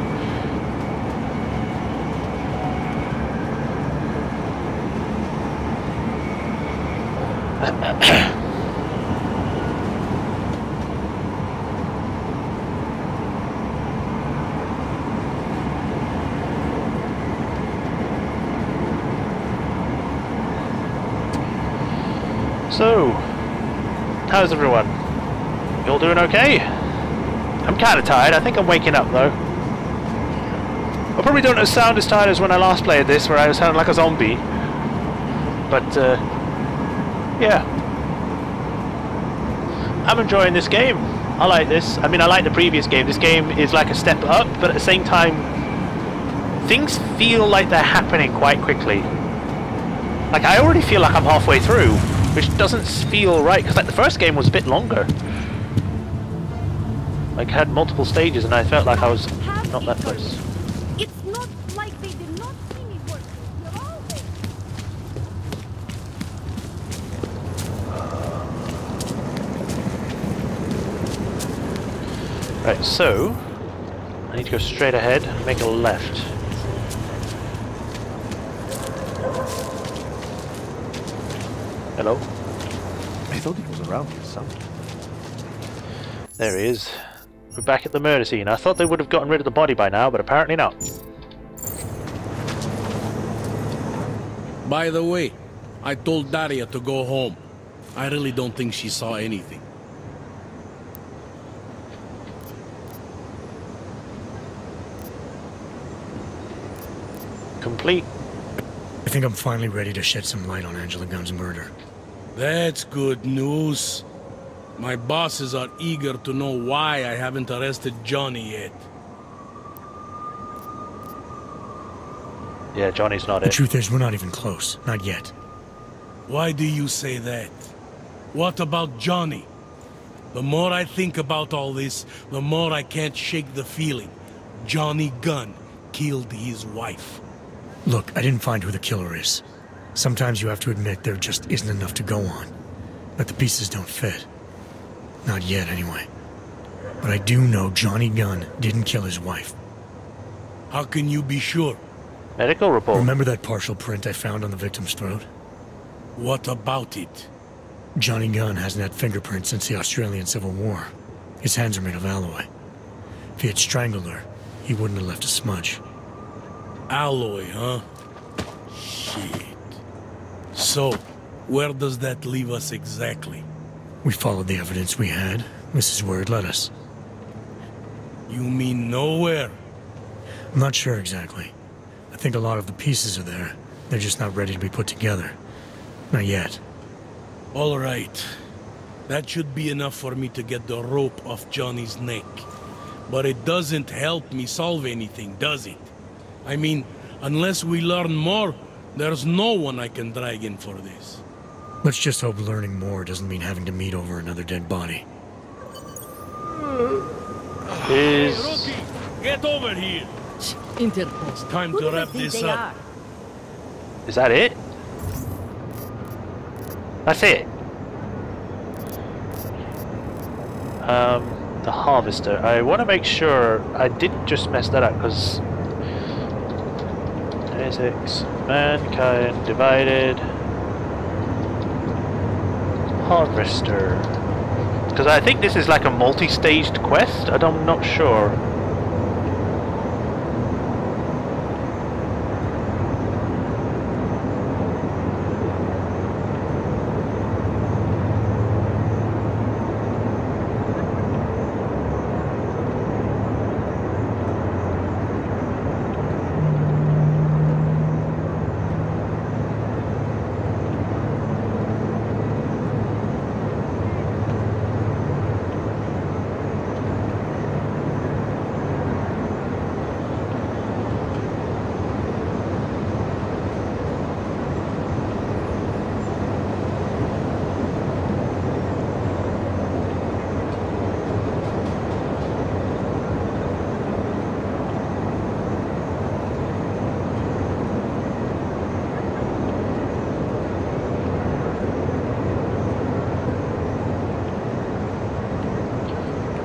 So, how's everyone? You all doing okay? I'm kind of tired. I think I'm waking up though. I probably don't sound as tired as when I last played this, where I was sounding like a zombie. But, yeah. I'm enjoying this game. I like this. I mean, I like the previous game. This game is like a step up, but at the same time, things feel like they're happening quite quickly. Like, I already feel like I'm halfway through, which doesn't feel right, because like the first game was a bit longer. Like, had multiple stages, and I felt like I was not that close.
It's not like they did not see me work. You're all there.
Right, so I need to go straight ahead and make a left. Hello?
I thought he was around here somewhere.
There he is. We're back at the murder scene. I thought they would have gotten rid of the body by now, but apparently not.
By the way, I told Daria to go home. I really don't think she saw anything.
Complete.
I think I'm finally ready to shed some light on Angela Gunn's murder.
That's good news. My bosses are eager to know why I haven't arrested Johnny yet.
Yeah, Johnny's not it.
The truth is, we're not even close. Not yet.
Why do you say that? What about Johnny? The more I think about all this, the more I can't shake the feeling. Johnny Gunn killed his wife.
Look, I didn't find who the killer is. Sometimes you have to admit there just isn't enough to go on. But the pieces don't fit. Not yet, anyway. But I do know Johnny Gunn didn't kill his wife.
How can you be sure?
Medical report.
Remember that partial print I found on the victim's throat?
What about it?
Johnny Gunn hasn't had fingerprints since the Australian Civil War. His hands are made of alloy. If he had strangled her, he wouldn't have left a smudge.
Alloy, huh? Shit. So, where does that leave us exactly?
We followed the evidence we had. This is where it led us.
You mean nowhere?
I'm not sure exactly. I think a lot of the pieces are there. They're just not ready to be put together. Not yet.
All right. That should be enough for me to get the rope off Johnny's neck. But it doesn't help me solve anything, does it? I mean, unless we learn more, there's no one I can drag in for this.
Let's just hope learning more doesn't mean having to meet over another dead body.
Hey, Rookie! Get over here!
Interpol.
It's time
Who
to
do they
wrap
think
this
they
up.
are?
Is that it? That's it. The harvester. I want to make sure I didn't just mess that up because Deus Ex, mankind divided, harvester. Because I think this is like a multi-staged quest. I'm not sure.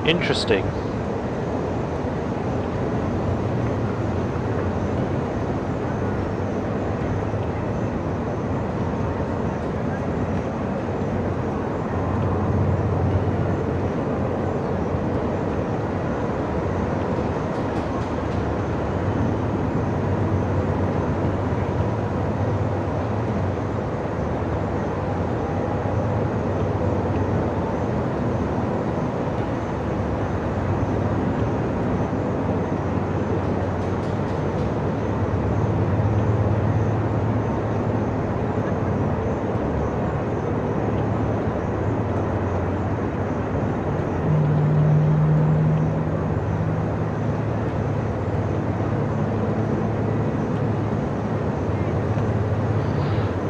Interesting.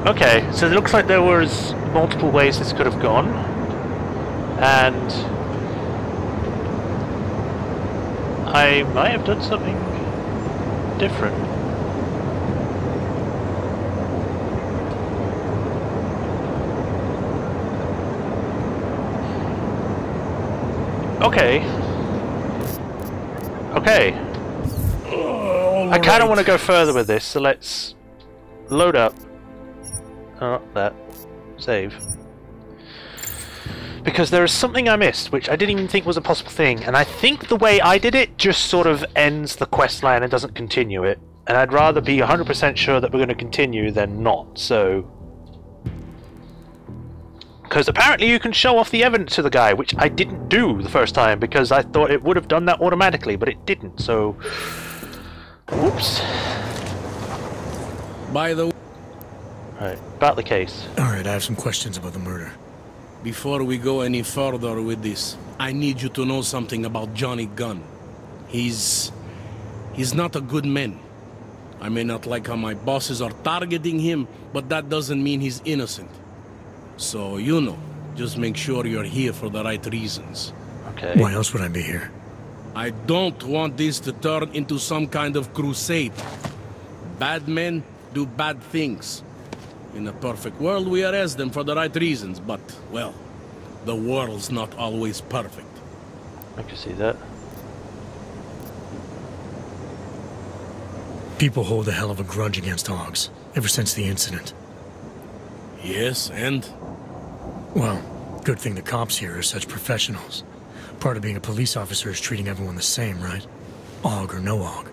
Okay, so it looks like there was multiple ways this could have gone, and I might have done something different. Okay. Okay. I kind of want to go further with this, so let's load up. Oh, that. Save. Because there is something I missed, which I didn't even think was a possible thing, and I think the way I did it just sort of ends the quest line and doesn't continue it. And I'd rather be 100% sure that we're going to continue than not, so... Because apparently you can show off the evidence to the guy, which I didn't do the first time, because I thought it would have done that automatically, but it didn't, so... Whoops.
By the way...
Right, about the case.
Alright, I have some questions about the murder.
Before we go any further with this, I need you to know something about Johnny Gunn. He's not a good man. I may not like how my bosses are targeting him, but that doesn't mean he's innocent. So, you know, just make sure you're here for the right reasons.
Okay.
Why else would I be here?
I don't want this to turn into some kind of crusade. Bad men do bad things. In a perfect world, we arrest them for the right reasons, but, well, the world's not always perfect.
I can see that.
People hold a hell of a grudge against hogs, ever since the incident.
Yes, and?
Well, good thing the cops here are such professionals. Part of being a police officer is treating everyone the same, right? Og or no Og.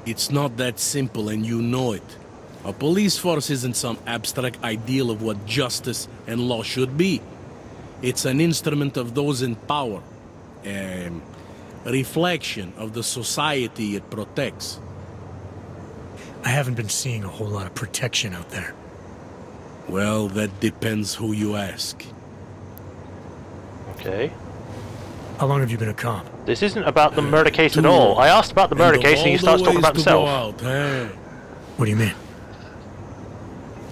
It's not that simple, and you know it. A police force isn't some abstract ideal of what justice and law should be. It's an instrument of those in power. A reflection of the society it protects.
I haven't been seeing a whole lot of protection out there.
Well, that depends who you ask.
Okay.
How long have you been a cop?
This isn't about the murder case at all. I asked about the murder case and he starts talking about himself.
What do you mean?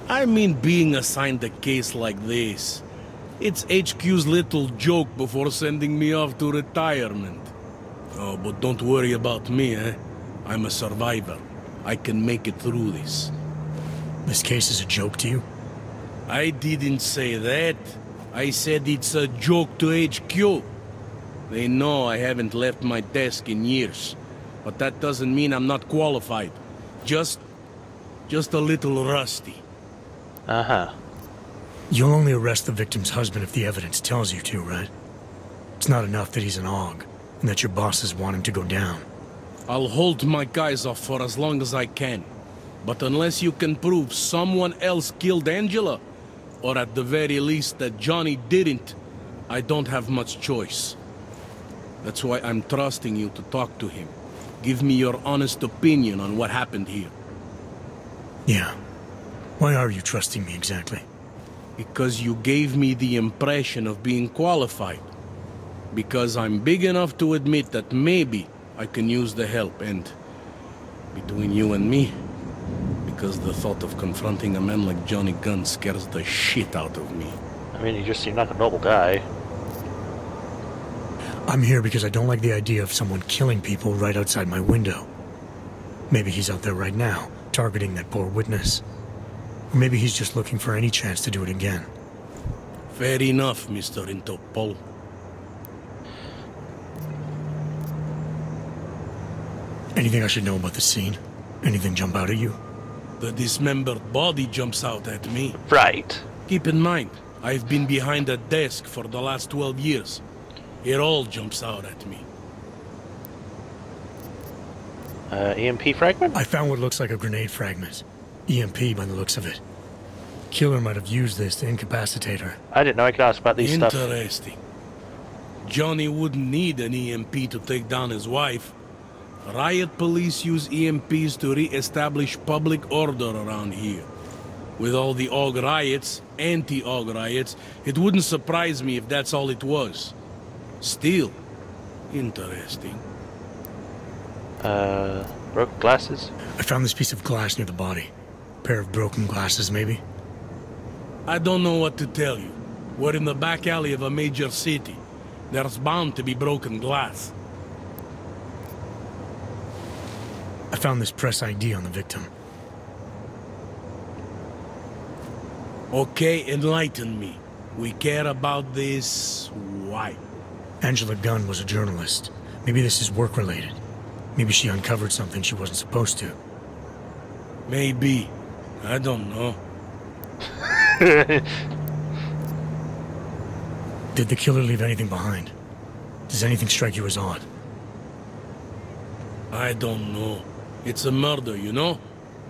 I mean being assigned a case like this. It's HQ's little joke before sending me off to retirement. Oh, but don't worry about me, eh? I'm a survivor. I can make it through this.
This case is a joke to you?
I didn't say that. I said it's a joke to HQ. They know I haven't left my desk in years. But that doesn't mean I'm not qualified. Just a little rusty.
Uh-huh.
You'll only arrest the victim's husband if the evidence tells you to, right? It's not enough that he's an AUG, and that your bosses want him to go down.
I'll hold my guys off for as long as I can. But unless you can prove someone else killed Angela, or at the very least that Johnny didn't, I don't have much choice. That's why I'm trusting you to talk to him. Give me your honest opinion on what happened here.
Yeah. Why are you trusting me exactly?
Because you gave me the impression of being qualified. Because I'm big enough to admit that maybe I can use the help, and between you and me, because the thought of confronting a man like Johnny Gunn scares the shit out of me.
I mean, you just seem like a noble guy.
I'm here because I don't like the idea of someone killing people right outside my window. Maybe he's out there right now, targeting that poor witness. Or maybe he's just looking for any chance to do it again.
Fair enough, Mr. Interpol.
Anything I should know about the scene? Anything jump out at you?
The dismembered body jumps out at me.
Right.
Keep in mind, I've been behind a desk for the last 12 years. It all jumps out at me.
EMP fragment?
I found what looks like a grenade fragment. EMP by the looks of it. Killer might have used this to incapacitate her.
I didn't know I could ask about these stuff.
Interesting. Johnny wouldn't need an EMP to take down his wife. Riot police use EMPs to re-establish public order around here. With all the AUG riots, anti-AUG riots, it wouldn't surprise me if that's all it was. Still, interesting.
Broken glasses?
I found this piece of glass near the body. Pair of broken glasses, maybe?
I don't know what to tell you. We're in the back alley of a major city. There's bound to be broken glass.
I found this press ID on the victim.
Okay, enlighten me. We care about this... why?
Angela Gunn was a journalist. Maybe this is work-related. Maybe she uncovered something she wasn't supposed to.
Maybe. I don't know.
Did the killer leave anything behind? Does anything strike you as odd?
I don't know. It's a murder, you know?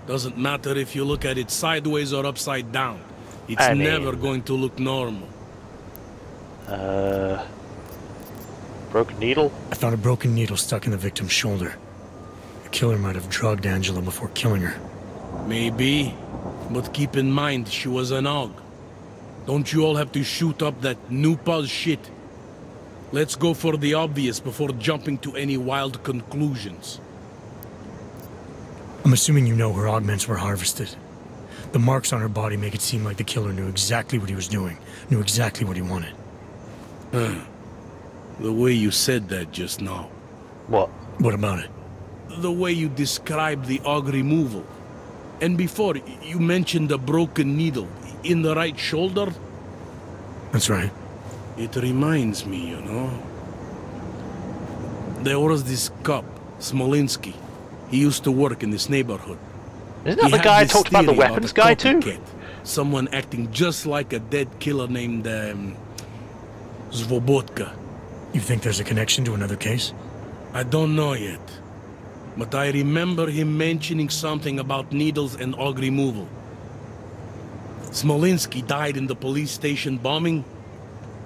Doesn't matter if you look at it sideways or upside down. It's never going to look normal.
Broken needle?
I found a broken needle stuck in the victim's shoulder. The killer might have drugged Angela before killing her.
Maybe. But keep in mind, she was an AUG. Don't you all have to shoot up that new puzz shit? Let's go for the obvious before jumping to any wild conclusions.
I'm assuming you know her augments were harvested. The marks on her body make it seem like the killer knew exactly what he was doing, knew exactly what he wanted.
The way you said that just now.
What?
What about it?
The way you described the AUG removal. And before, you mentioned a broken needle in the right shoulder?
That's right.
It reminds me, you know. There was this cop, Smolinski. He used to work in this neighborhood.
Isn't that the guy I talked about, the weapons guy too?
Someone acting just like a dead killer named Svobotka.
You think there's a connection to another case?
I don't know yet. But I remember him mentioning something about needles and AUG removal. Smolinski died in the police station bombing.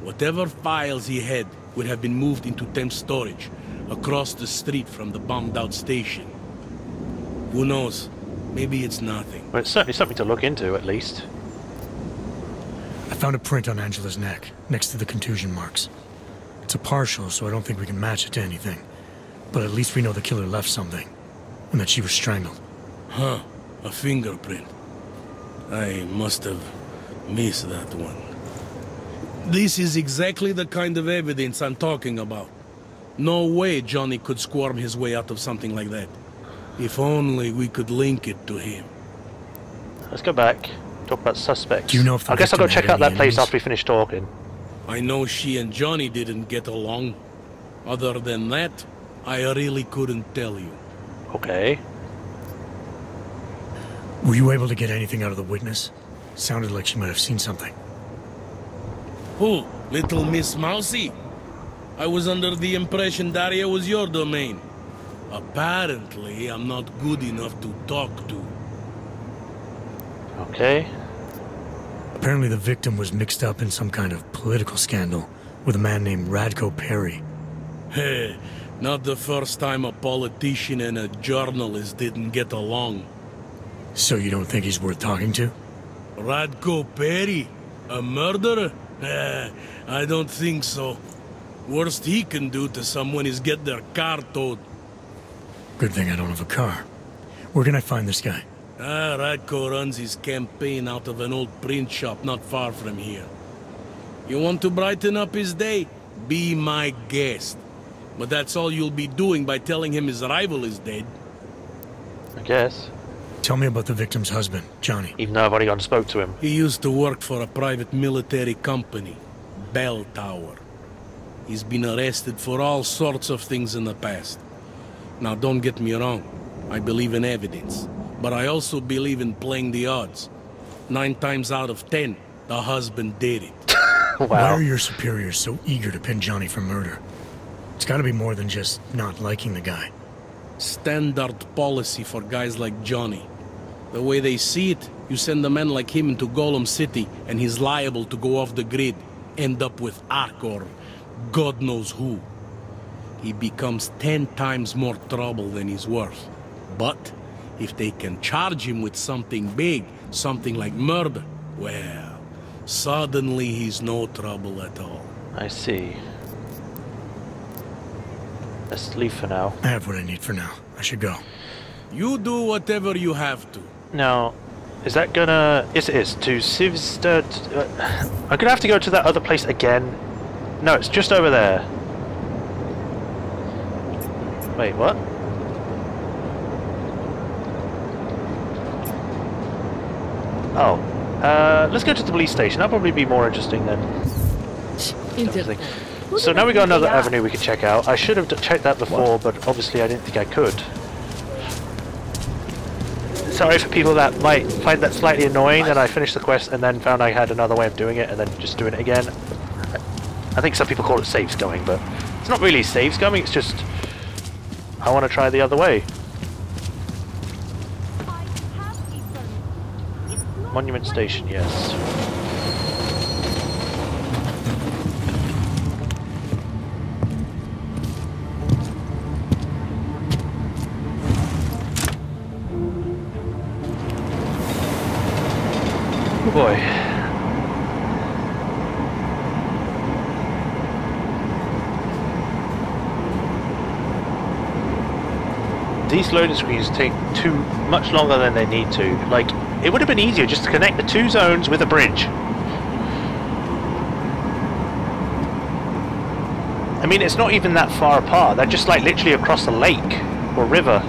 Whatever files he had would have been moved into temp storage across the street from the bombed-out station. Who knows? Maybe it's nothing.
Well, it's certainly something to look into, at least.
I found a print on Angela's neck, next to the contusion marks. It's a partial, so I don't think we can match it to anything. But at least we know the killer left something, and that she was strangled.
Huh, a fingerprint. I must have missed that one. This is exactly the kind of evidence I'm talking about. No way Johnny could squirm his way out of something like that. If only we could link it to him.
Let's go back. Talk about suspects.
Do you know if the
I guess I'll go
victim
check
had
out that
any
place
enemies?
after we finish talking.
I know she and Johnny didn't get along. Other than that, I really couldn't tell you.
Okay.
Were you able to get anything out of the witness? Sounded like she might have seen something.
Who? Little Miss Mousy? I was under the impression Daria was your domain. Apparently, I'm not good enough to talk to.
Okay.
Apparently the victim was mixed up in some kind of political scandal with a man named Radko Perry.
Hey, not the first time a politician and a journalist didn't get along.
So you don't think he's worth talking to?
Radko Perry? A murderer? I don't think so. Worst he can do to someone is get their car towed.
Good thing I don't have a car. Where can I find this guy?
Radko runs his campaign out of an old print shop not far from here. You want to brighten up his day? Be my guest. But that's all you'll be doing by telling him his rival is dead.
I guess.
Tell me about the victim's husband, Johnny.
Even though I've already gone and spoke to him.
He used to work for a private military company, Bell Tower. He's been arrested for all sorts of things in the past. Now don't get me wrong, I believe in evidence. But I also believe in playing the odds. 9 times out of 10, the husband did it.
Wow.
Why are your superiors so eager to pin Johnny for murder? It's gotta be more than just not liking the guy.
Standard policy for guys like Johnny. The way they see it, you send a man like him into Golem City and he's liable to go off the grid, end up with Ark or God knows who. He becomes 10 times more trouble than he's worth. But if they can charge him with something big, something like murder, well, suddenly he's no trouble at all.
I see. Let's leave for now.
I have what I need for now. I should go.
You do whatever you have to.
Now, is that gonna... Yes, it is. To Sivstad... I'm gonna have to go to that other place again. No, it's just over there. Wait, what? Oh. Let's go to the police station. That'll probably be more interesting then. So now we got another avenue we can check out. I should have checked that before, but obviously I didn't think I could. Sorry for people that might find that slightly annoying that I finished the quest and then found I had another way of doing it and then just doing it again. I think some people call it saves going, but it's not really saves going, it's just I want to try the other way. Monument Station, yes. Oh boy. These loading screens take too much longer than they need to. Like, it would have been easier just to connect the 2 zones with a bridge. I mean, it's not even that far apart. They're just like literally across a lake or river.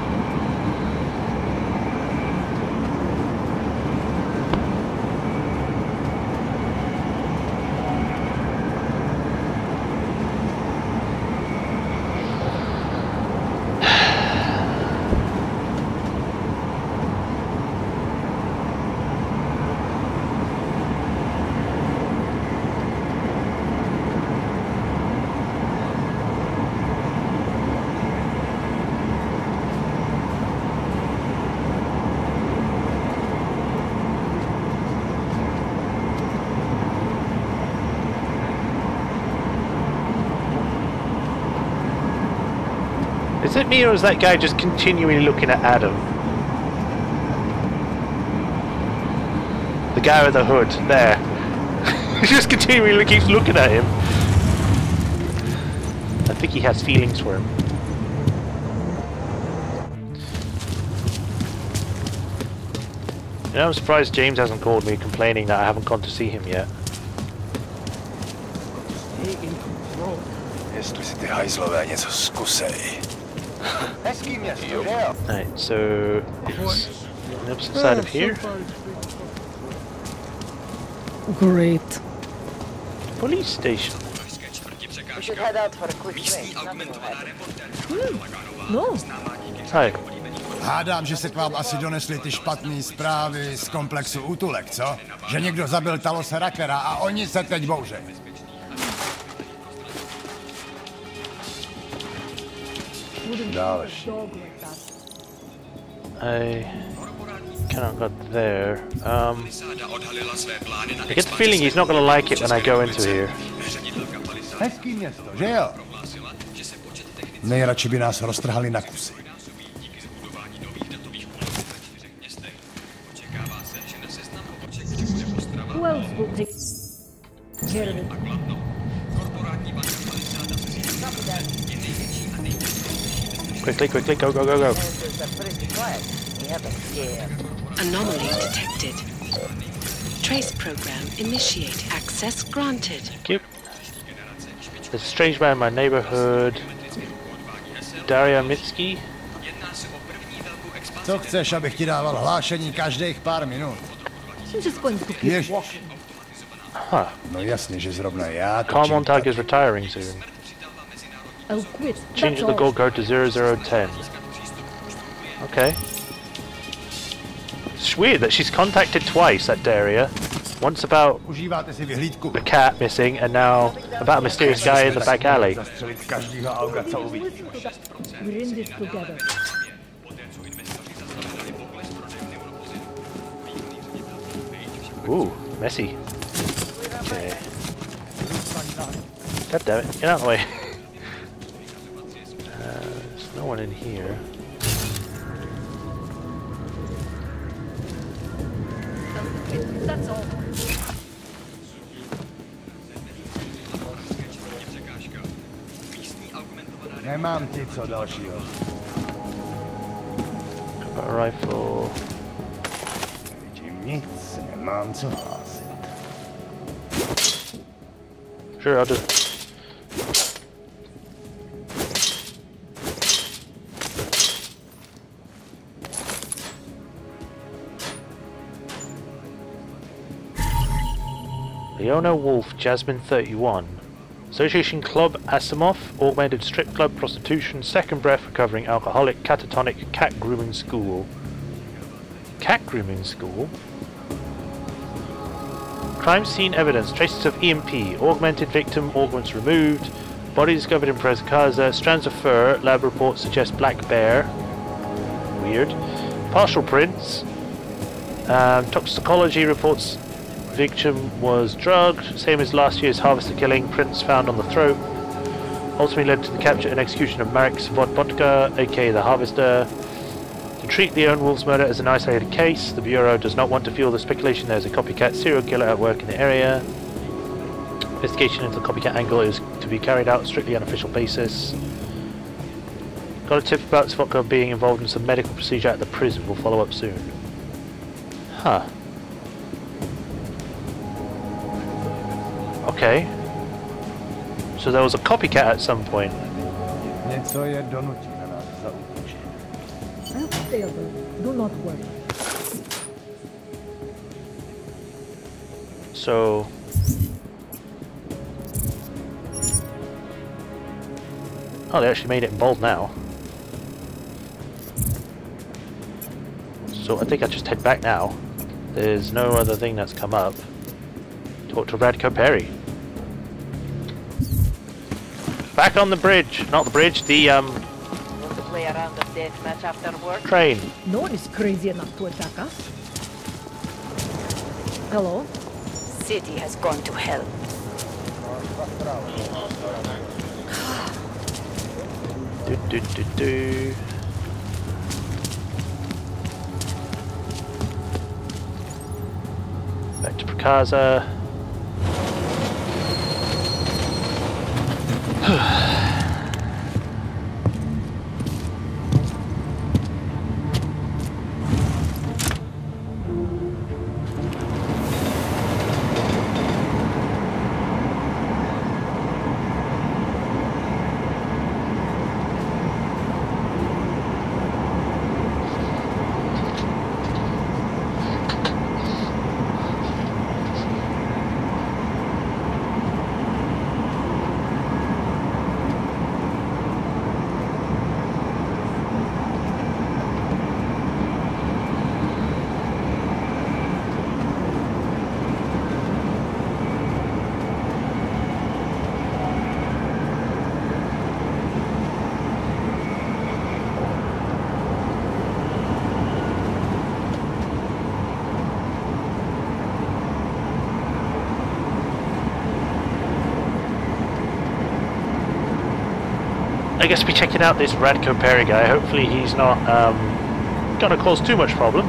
Is it me or is that guy just continually looking at Adam? The guy with the hood, there. He just continually keeps looking at him. I think he has feelings for him. You know, I'm surprised James hasn't called me complaining that I haven't gone to see him yet.
Stay in control.
Jestli si ty hajzlové něco zkusej,
Right, so it's on the opposite side of here.
Great.
Police station.
We should head out for a quick break.
No.
Hi.
Hádám, že se k vám asi donesly ty špatné zprávy z komplexu útulek, co? Že někdo zabil Talose Rakera a oni se teď bouřejí. Další.
I cannot go there. I get the feeling he's not going to like it when I go into here.
Hezký město, že jo? Nejradši by nás roztrhali na kusy.
Who else will take care of it?
Quickly, quickly, go, go, go, go.
Anomaly detected. Trace program initiate. Access granted.
Thank you. There's a strange man in my neighborhood. Daria Mitski.
Co chceš, abych ti dával hlášení každých pár minut?
I'm just going to keep walking.
Huh.
No jasně, že zrovna já to
Car Montag is retiring soon.
I'll quit.
Change the goal code to 0010. Okay. It's weird that she's contacted twice, that Daria. Once about the cat missing, and now about a mysterious guy in the back alley.
We're in this together.
Ooh, messy. Okay. God damn it, get out of the way. There's no one in here.
That's all.
Nemám ti co dalšího.
Got a rifle.
Vidím nic, nemám co hlásit.
Sure, I'll do. Leona Wolf, Jasmine 31. Association Club Asimov, Augmented Strip Club, Prostitution, Second Breath, Recovering Alcoholic, Catatonic, Cat Grooming School. Cat Grooming School? Crime scene evidence, traces of EMP, augmented victim, organs removed, body discovered in Prez-Kaza, strands of fur, lab reports suggest black bear. Weird. Partial prints. Toxicology reports victim was drugged, same as last year's harvester killing, prints found on the throat. Ultimately led to the capture and execution of Marek Svodbotka, aka the harvester. To treat Leon Wolf's murder as an isolated case, the Bureau does not want to fuel the speculation there's a copycat serial killer at work in the area. Investigation into the copycat angle is to be carried out strictly on an official basis. Got a tip about Svodka being involved in some medical procedure at the prison. We'll follow up soon. Huh. Okay. So there was a copycat at some point.
Něco je donutí na nás zaútočit.
I'll stay away. Do not worry.
So oh, they actually made it in bold now. So I think I just head back now. There's no other thing that's come up. Talk to Radko Perry. Back on the bridge. Not the bridge, the
Want to play a round of deathmatch after work?
train.
No one is crazy enough to attack us. Hello?
City has gone to hell.
Do. Back to Prakaza. I guess we'll be checking out this Radko Perry guy. Hopefully he's not gonna cause too much problem.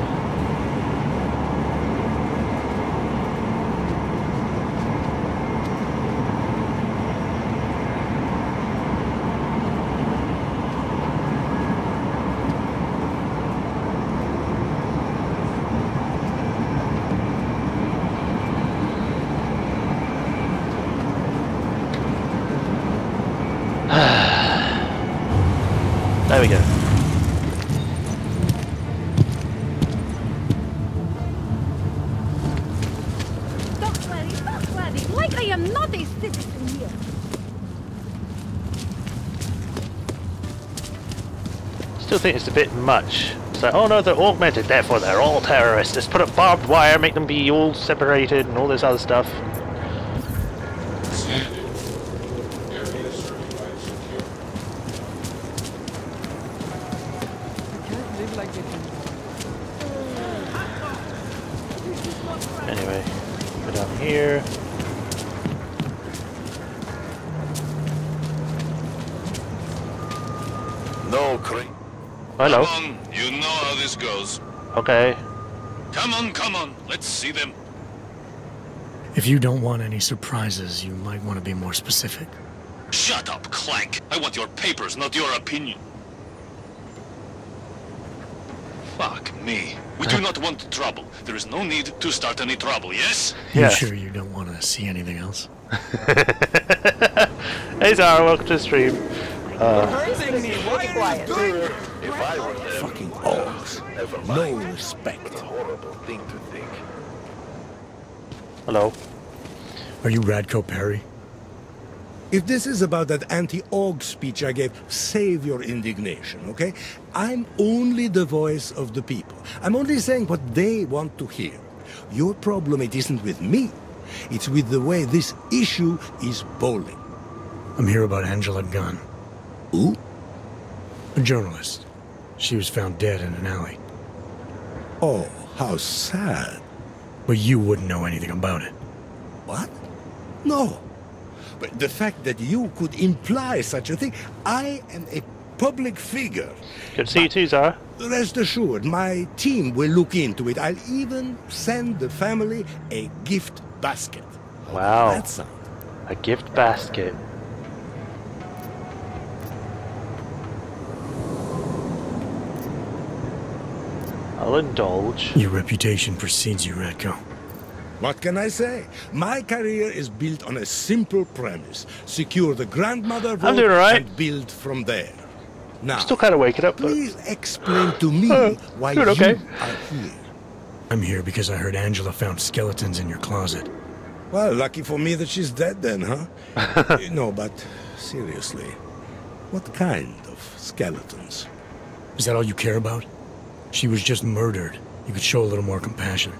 There we go.
Stop swearing, like I am not a citizen here.
Still think it's a bit much. It's like, oh no, they're augmented, therefore they're all terrorists. Let's put up barbed wire, make them be all separated and all this other stuff. Anyway, go down here.
No, Crane.
Hello.
Come on, you know how this goes.
Okay.
Come on, let's see them.
If you don't want any surprises, you might want to be more specific.
Shut up, Clank. I want your papers, not your opinion. Fuck me. We do not want trouble. There is no need to start any trouble, yes?
You sure you don't want to see anything else?
Hey Zara, welcome to the stream.
If I were them, fucking ogs. No respect. Horrible thing to think.
Hello.
Are you Radko Perry?
If this is about that anti-AUG speech I gave, save your indignation, okay? I'm only the voice of the people. I'm only saying what they want to hear. Your problem, it isn't with me. It's with the way this issue is bowling.
I'm here about Angela Gunn.
Who?
A journalist. She was found dead in an alley.
Oh, how sad.
But you wouldn't know anything about it.
What? No. But the fact that you could imply such a thing, I am a public figure.
Good to see you too, Zara.
Rest assured, my team will look into it. I'll even send the family a gift basket.
Wow.
That sound?
A gift basket. I'll indulge.
Your reputation precedes you, Radko.
What can I say? My career is built on a simple premise. Secure the grandmother vote
I'm doing all right.
and build from there. Now,
I'm still kind of waking up.
Please explain to me why you are here.
I'm here because I heard Angela found skeletons in your closet.
Well, lucky for me that she's dead then, huh? No, but seriously, what kind of skeletons?
Is that all you care about? She was just murdered. You could show a little more compassion.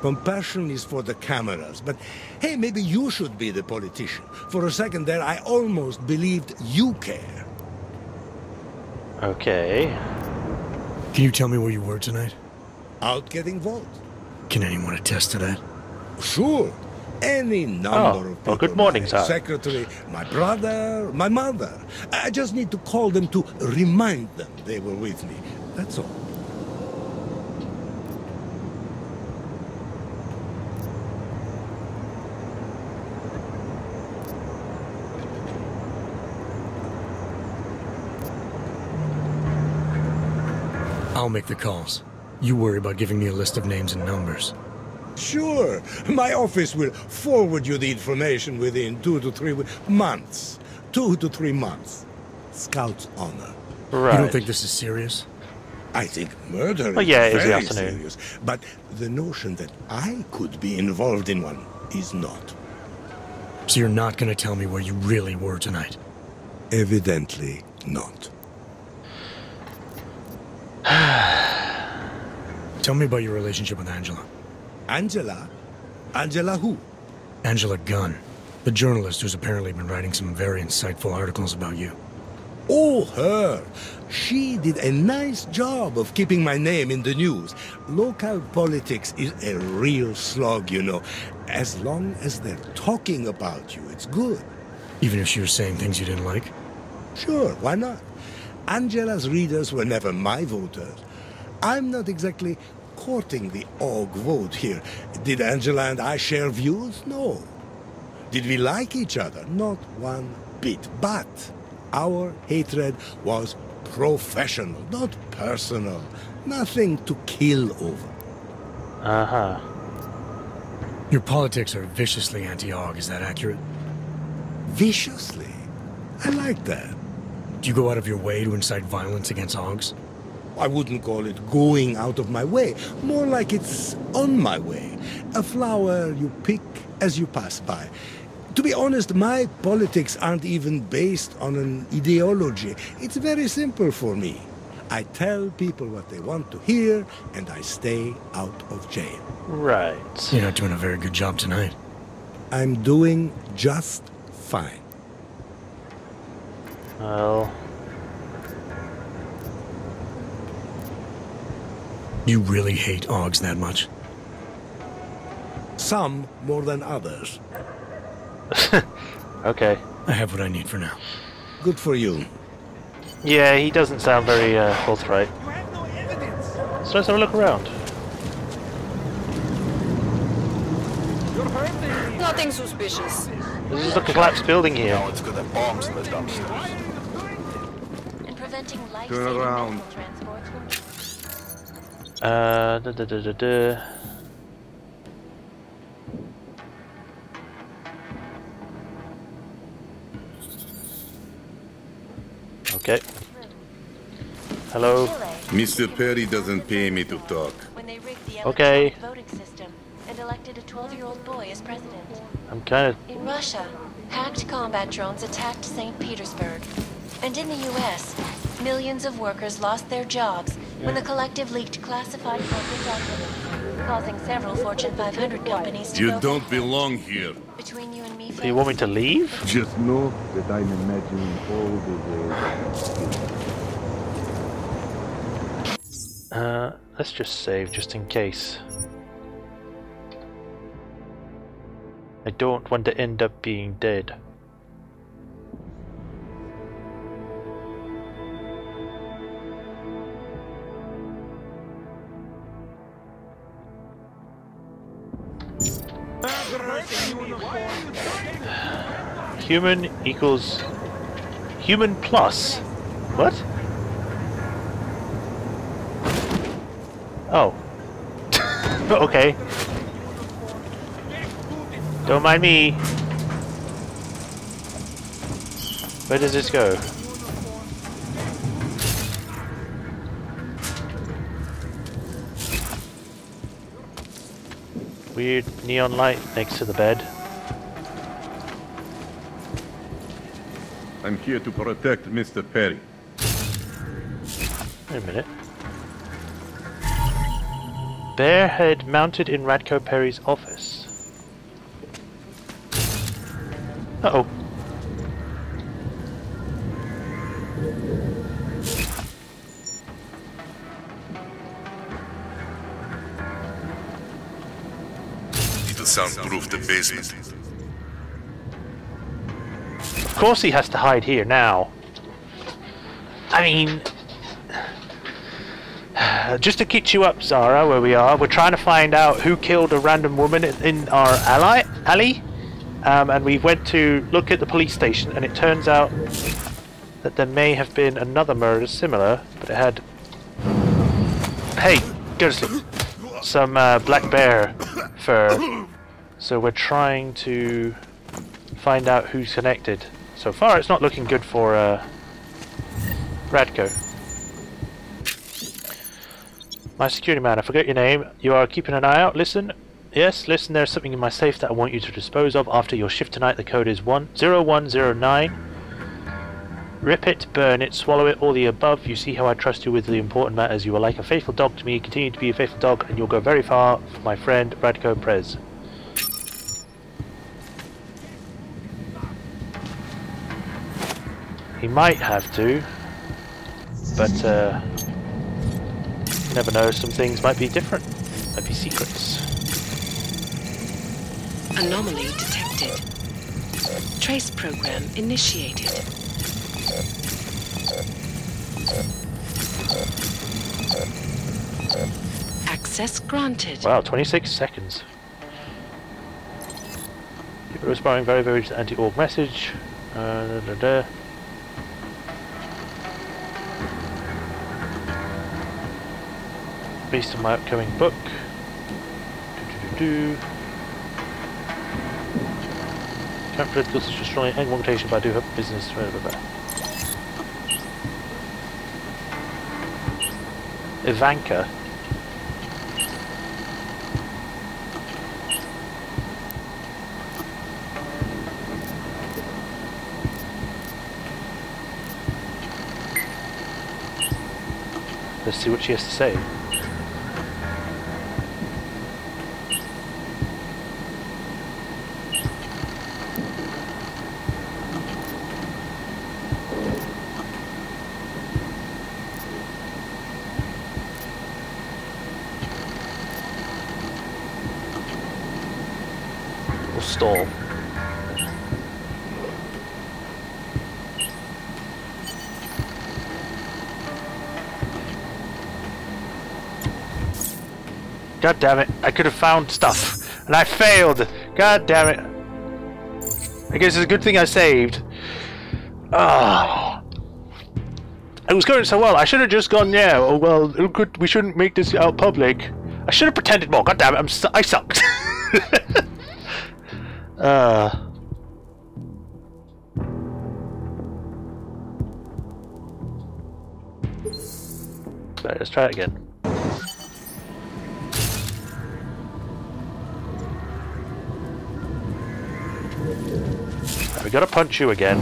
Compassion is for the cameras, but hey, maybe you should be the politician. For a second there, I almost believed you care.
Okay.
Can you tell me where you were tonight?
Out getting votes.
Can anyone attest to that?
Sure. Any number of people.
Oh, good morning,
my
sir.
Secretary, my brother, my mother. I just need to call them to remind them they were with me. That's all.
I'll make the calls. You worry about giving me a list of names and numbers.
Sure. My office will forward you the information within 2 to 3 months. 2 to 3 months. Scout's honor.
Right.
You don't think this is serious?
I think murder is
it's the
very
afternoon.
serious. But the notion that I could be involved in one is not.
So you're not going to tell me where you really were tonight?
Evidently not.
Tell me about your relationship with Angela.
Angela? Angela who?
Angela Gunn, the journalist who's apparently been writing some very insightful articles about you.
Oh, her. She did a nice job of keeping my name in the news. Local politics is a real slog, you know. As long as they're talking about you, it's good.
Even if she was saying things you didn't like?
Sure, why not? Angela's readers were never my voters. I'm not exactly courting the AUG vote here. Did Angela and I share views? No. Did we like each other? Not one bit. But our hatred was professional, not personal. Nothing to kill over.
Uh-huh.
Your politics are viciously anti-AUG, is that accurate?
Viciously? I like that.
Do you go out of your way to incite violence against AUGs?
I wouldn't call it going out of my way. More like it's on my way. A flower you pick as you pass by. To be honest, my politics aren't even based on an ideology. It's very simple for me. I tell people what they want to hear, and I stay out of jail.
Right.
You're not doing a very good job tonight.
I'm doing just fine.
Well...
You really hate AUGs that much?
Some more than others.
Okay.
I have what I need for now.
Good for you.
Yeah, he doesn't sound very forthright. So let's have a look around.
Nothing suspicious.
This is like a collapsed building here.
Now it's got the bombs in the dumpsters.
And preventing
Turn around.
Okay. Hello.
Mr. Perry doesn't pay me to talk.
When they rigged the
Okay.
electronic voting system and elected a 12-year-old boy as president.
I'm kind of...
In Russia, hacked combat drones attacked St. Petersburg. And in the US, millions of workers lost their jobs when the collective leaked classified corporate documents, causing several Fortune 500 companies to
You
go
don't belong here.
between you and me.
Do you want me to leave?
Just know that I'm imagining all the ways.
Let's just save just in case. I don't want to end up being dead. Human equals human plus what? Oh. Okay. Don't mind me. Where does this go? Weird neon light next to the bed.
I'm here to protect Mr. Perry.
Wait a minute. Bear head mounted in Radko Perry's office. Uh-oh.
Need to soundproof the basement.
Of course he has to hide here now. I mean... just to catch you up, Zara, where we are, we're trying to find out who killed a random woman in our alley. And we went to look at the police station, and it turns out that there may have been another murder similar, but it had... Hey, go to sleep. Some black bear fur. So we're trying to find out who's connected. So far, it's not looking good for Radko. My security man, I forget your name. You are keeping an eye out. Listen. Yes, listen, there's something in my safe that I want you to dispose of after your shift tonight. The code is 0109. Rip it, burn it, swallow it, all the above. You see how I trust you with the important matters. You are like a faithful dog to me. Continue to be a faithful dog, and you'll go very far for my friend Radko Prez. He might have to, but you never know, some things might be different, might be secrets.
Anomaly detected. Trace program initiated. Access granted.
Wow, 26 seconds. People responding very to anti-org message. Based on my upcoming book. Can't political such strongly end mutation, but I do have business. Ivanka. Let's see what she has to say. We'll stall. God damn it, I could have found stuff, and I failed! God damn it. I guess it's a good thing I saved. Ah, it was going so well, I should have just gone, yeah, oh well, good, we shouldn't make this out public. I should have pretended more, god damn it, I sucked. Right, let's try it again. We gotta punch you again.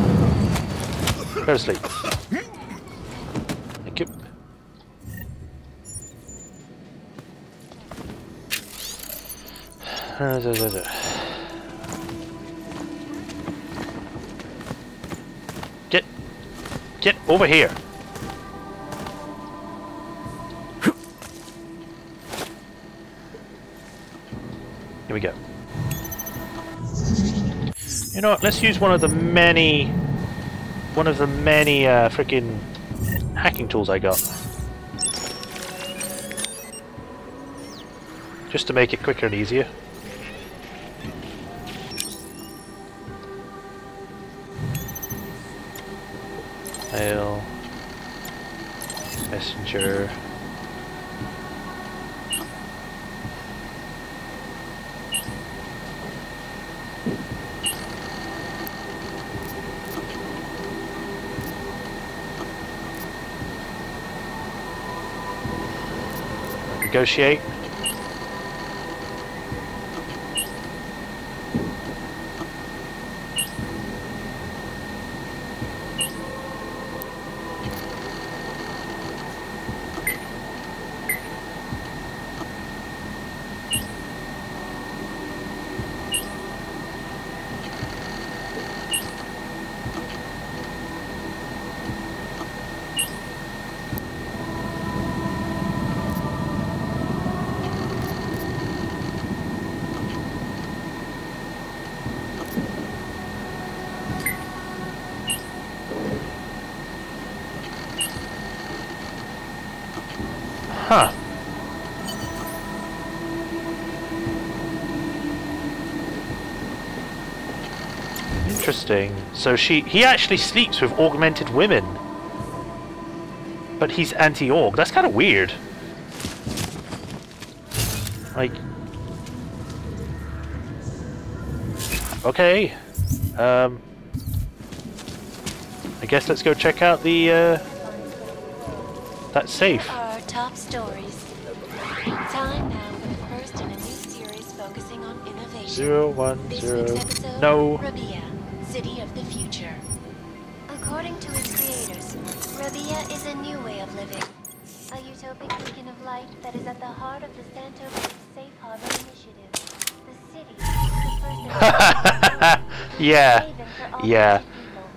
Go to sleep. Thank you. Get over here. Here we go. You know what, let's use one of the many freaking hacking tools I got. Just to make it quicker and easier. Mail. Messenger. Negotiate. Huh. Interesting. So he actually sleeps with augmented women. But he's anti-org. That's kind of weird. Like... Okay. I guess let's go check out the, that safe.
Top stories. Time now for the first in a new series focusing on innovation.
010.
This week's episode,
No.
Rabia, City of the Future. According to its creators, Rabia is a new way of living. A utopic beacon of light that is at the heart of the Santo Safe Harbor Initiative. The city is the first
Yeah. Yeah.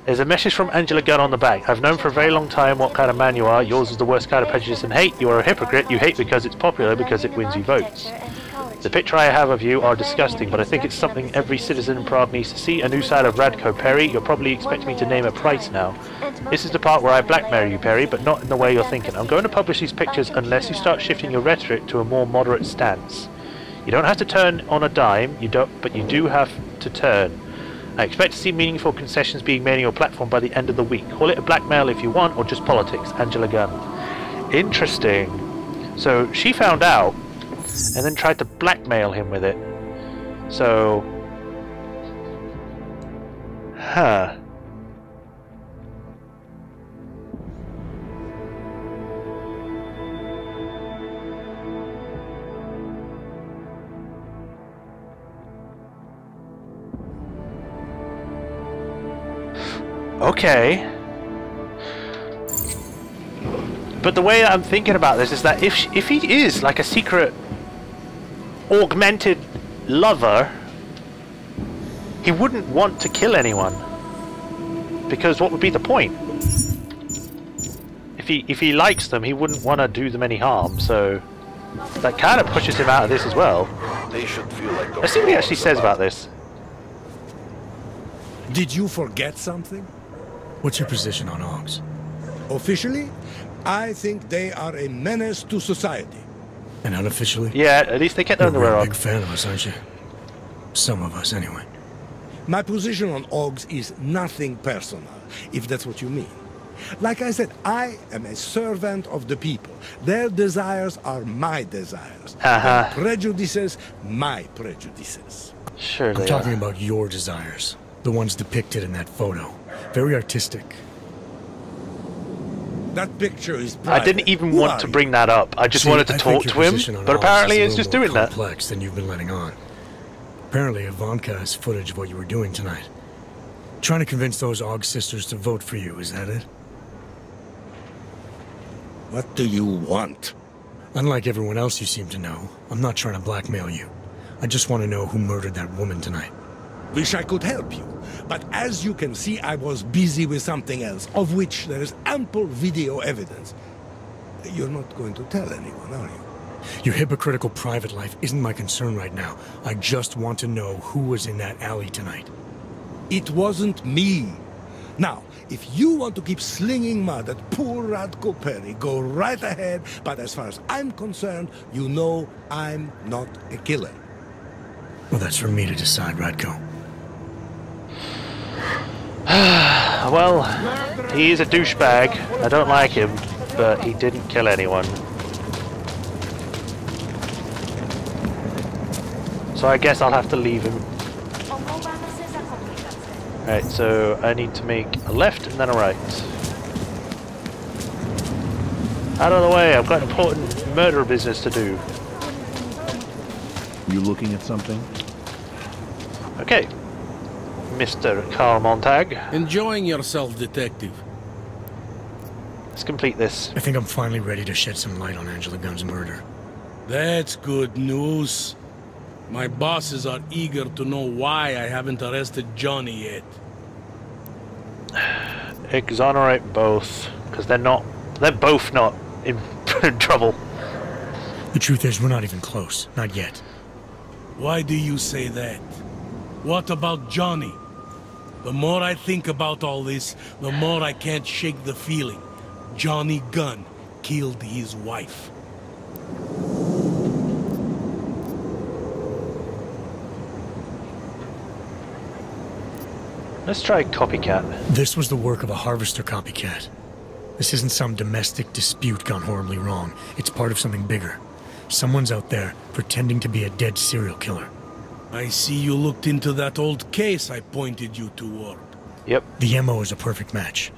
There's a message from Angela Gunn on the back. I've known for a very long time what kind of man you are. Yours is the worst kind of prejudice and hate. You are a hypocrite. You hate because it's popular, because it wins you votes. The picture I have of you are disgusting, but I think it's something every citizen in Prague needs to see. A new side of Radko, Perry. You're probably expecting me to name a price now. This is the part where I blackmail you, Perry, but not in the way you're thinking. I'm going to publish these pictures unless you start shifting your rhetoric to a more moderate stance. You don't have to turn on a dime, but you do have to turn. I expect to see meaningful concessions being made on your platform by the end of the week. Call it a blackmail if you want, or just politics. Angela Gunn. Interesting. So she found out and then tried to blackmail him with it. So... Huh. Okay. But the way that I'm thinking about this is that if he is like a secret augmented lover, he wouldn't want to kill anyone, because what would be the point? If he likes them, he wouldn't want to do them any harm. So that kind of pushes him out of this as well.
They should feel like
Let's see what he actually says about this.
Did you forget something?
What's your position on Augs?
Officially, I think they are a menace to society.
And unofficially?
Yeah, at least they kept their underwear
You're a
on.
big fan of us, aren't you? Some of us, anyway.
My position on Augs is nothing personal, if that's what you mean. Like I said, I am a servant of the people. Their desires are my desires. Their prejudices, my prejudices.
Sure
I'm talking about your desires. The ones depicted in that photo. Very artistic.
That picture is private.
I didn't even want to bring that up. I just wanted to talk to him, but apparently it's just doing that.
Complex than you've been letting on. Apparently Ivanka has footage of what you were doing tonight. Trying to convince those Aug sisters to vote for you, is that it?
What do you want?
Unlike everyone else you seem to know, I'm not trying to blackmail you. I just want to know who murdered that woman tonight.
Wish I could help you, but as you can see, I was busy with something else, of which there is ample video evidence. You're not going to tell anyone, are you?
Your hypocritical private life isn't my concern right now. I just want to know who was in that alley tonight.
It wasn't me. Now, if you want to keep slinging mud at poor Radko Perry, go right ahead, but as far as I'm concerned, you know I'm not a killer.
Well, that's for me to decide, Radko.
Well, he is a douchebag. I don't like him, but he didn't kill anyone. So I guess I'll have to leave him. Right, so I need to make a left and then a right. Out of the way, I've got important murder business to do.
You looking at something?
Okay. Mr. Carl Montag.
Enjoying yourself, detective.
Let's complete this.
I think I'm finally ready to shed some light on Angela Gunn's murder.
That's good news. My bosses are eager to know why I haven't arrested Johnny yet.
Exonerate both, because they're both not in trouble.
The truth is, we're not even close. Not yet.
Why do you say that? What about Johnny? The more I think about all this, the more I can't shake the feeling. Johnny Gunn killed his wife.
Let's try copycat.
This was the work of a harvester copycat. This isn't some domestic dispute gone horribly wrong. It's part of something bigger. Someone's out there pretending to be a dead serial killer.
I see you looked into that old case I pointed you toward.
Yep.
The MO is a perfect match.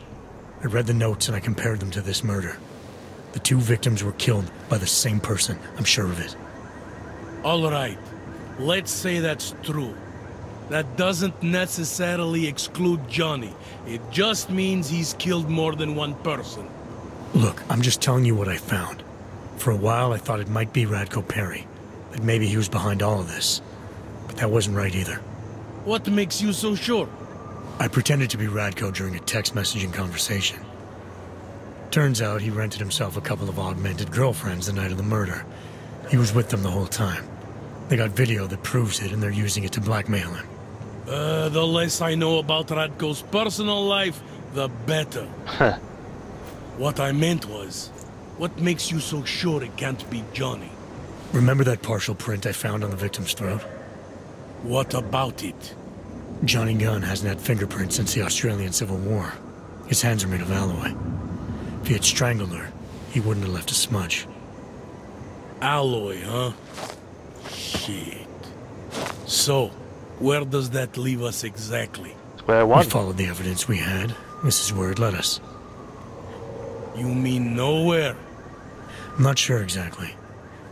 I read the notes and I compared them to this murder. The two victims were killed by the same person, I'm sure of it.
All right. Let's say that's true. That doesn't necessarily exclude Johnny. It just means he's killed more than one person.
Look, I'm just telling you what I found. For a while, I thought it might be Radko Perry. That maybe he was behind all of this. But that wasn't right either.
What makes you so sure?
I pretended to be Radko during a text messaging conversation. Turns out he rented himself a couple of augmented girlfriends the night of the murder. He was with them the whole time. They got video that proves it, and they're using it to blackmail him.
The less I know about Radko's personal life, the better. What I meant was, what makes you so sure it can't be Johnny?
Remember that partial print I found on the victim's throat?
What about it?
Johnny Gunn hasn't had fingerprints since the Australian Civil War. His hands are made of alloy. If he had strangled her, he wouldn't have left a smudge.
Alloy, huh? Shit. So, where does that leave us exactly?
Square one.
We followed the evidence we had. This is where it led us.
You mean nowhere?
I'm not sure exactly.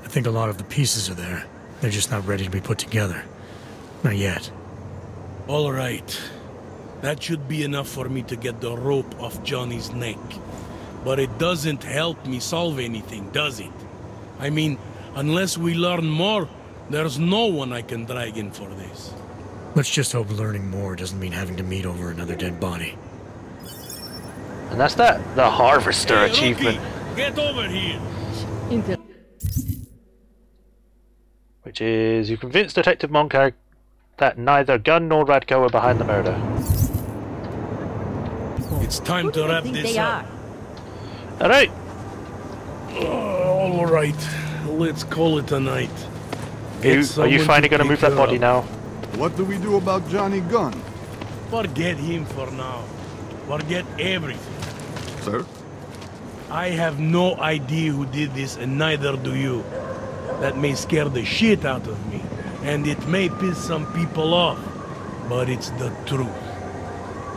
I think a lot of the pieces are there. They're just not ready to be put together. Not yet.
All right. That should be enough for me to get the rope off Johnny's neck. But it doesn't help me solve anything, does it? I mean, unless we learn more, there's no one I can drag in for this.
Let's just hope learning more doesn't mean having to meet over another dead body.
And that's that. The Harvester achievement.
Rookie, get over here!
Which is, you convinced Detective Moncag that neither Gunn nor Radko were behind the murder.
It's time to wrap this up.
Alright.
Alright. Let's call it a night.
Are you finally going to move that body now?
What do we do about Johnny Gunn?
Forget him for now. Forget everything.
Sir?
I have no idea who did this, and neither do you. That may scare the shit out of me, and it may piss some people off, but it's the truth.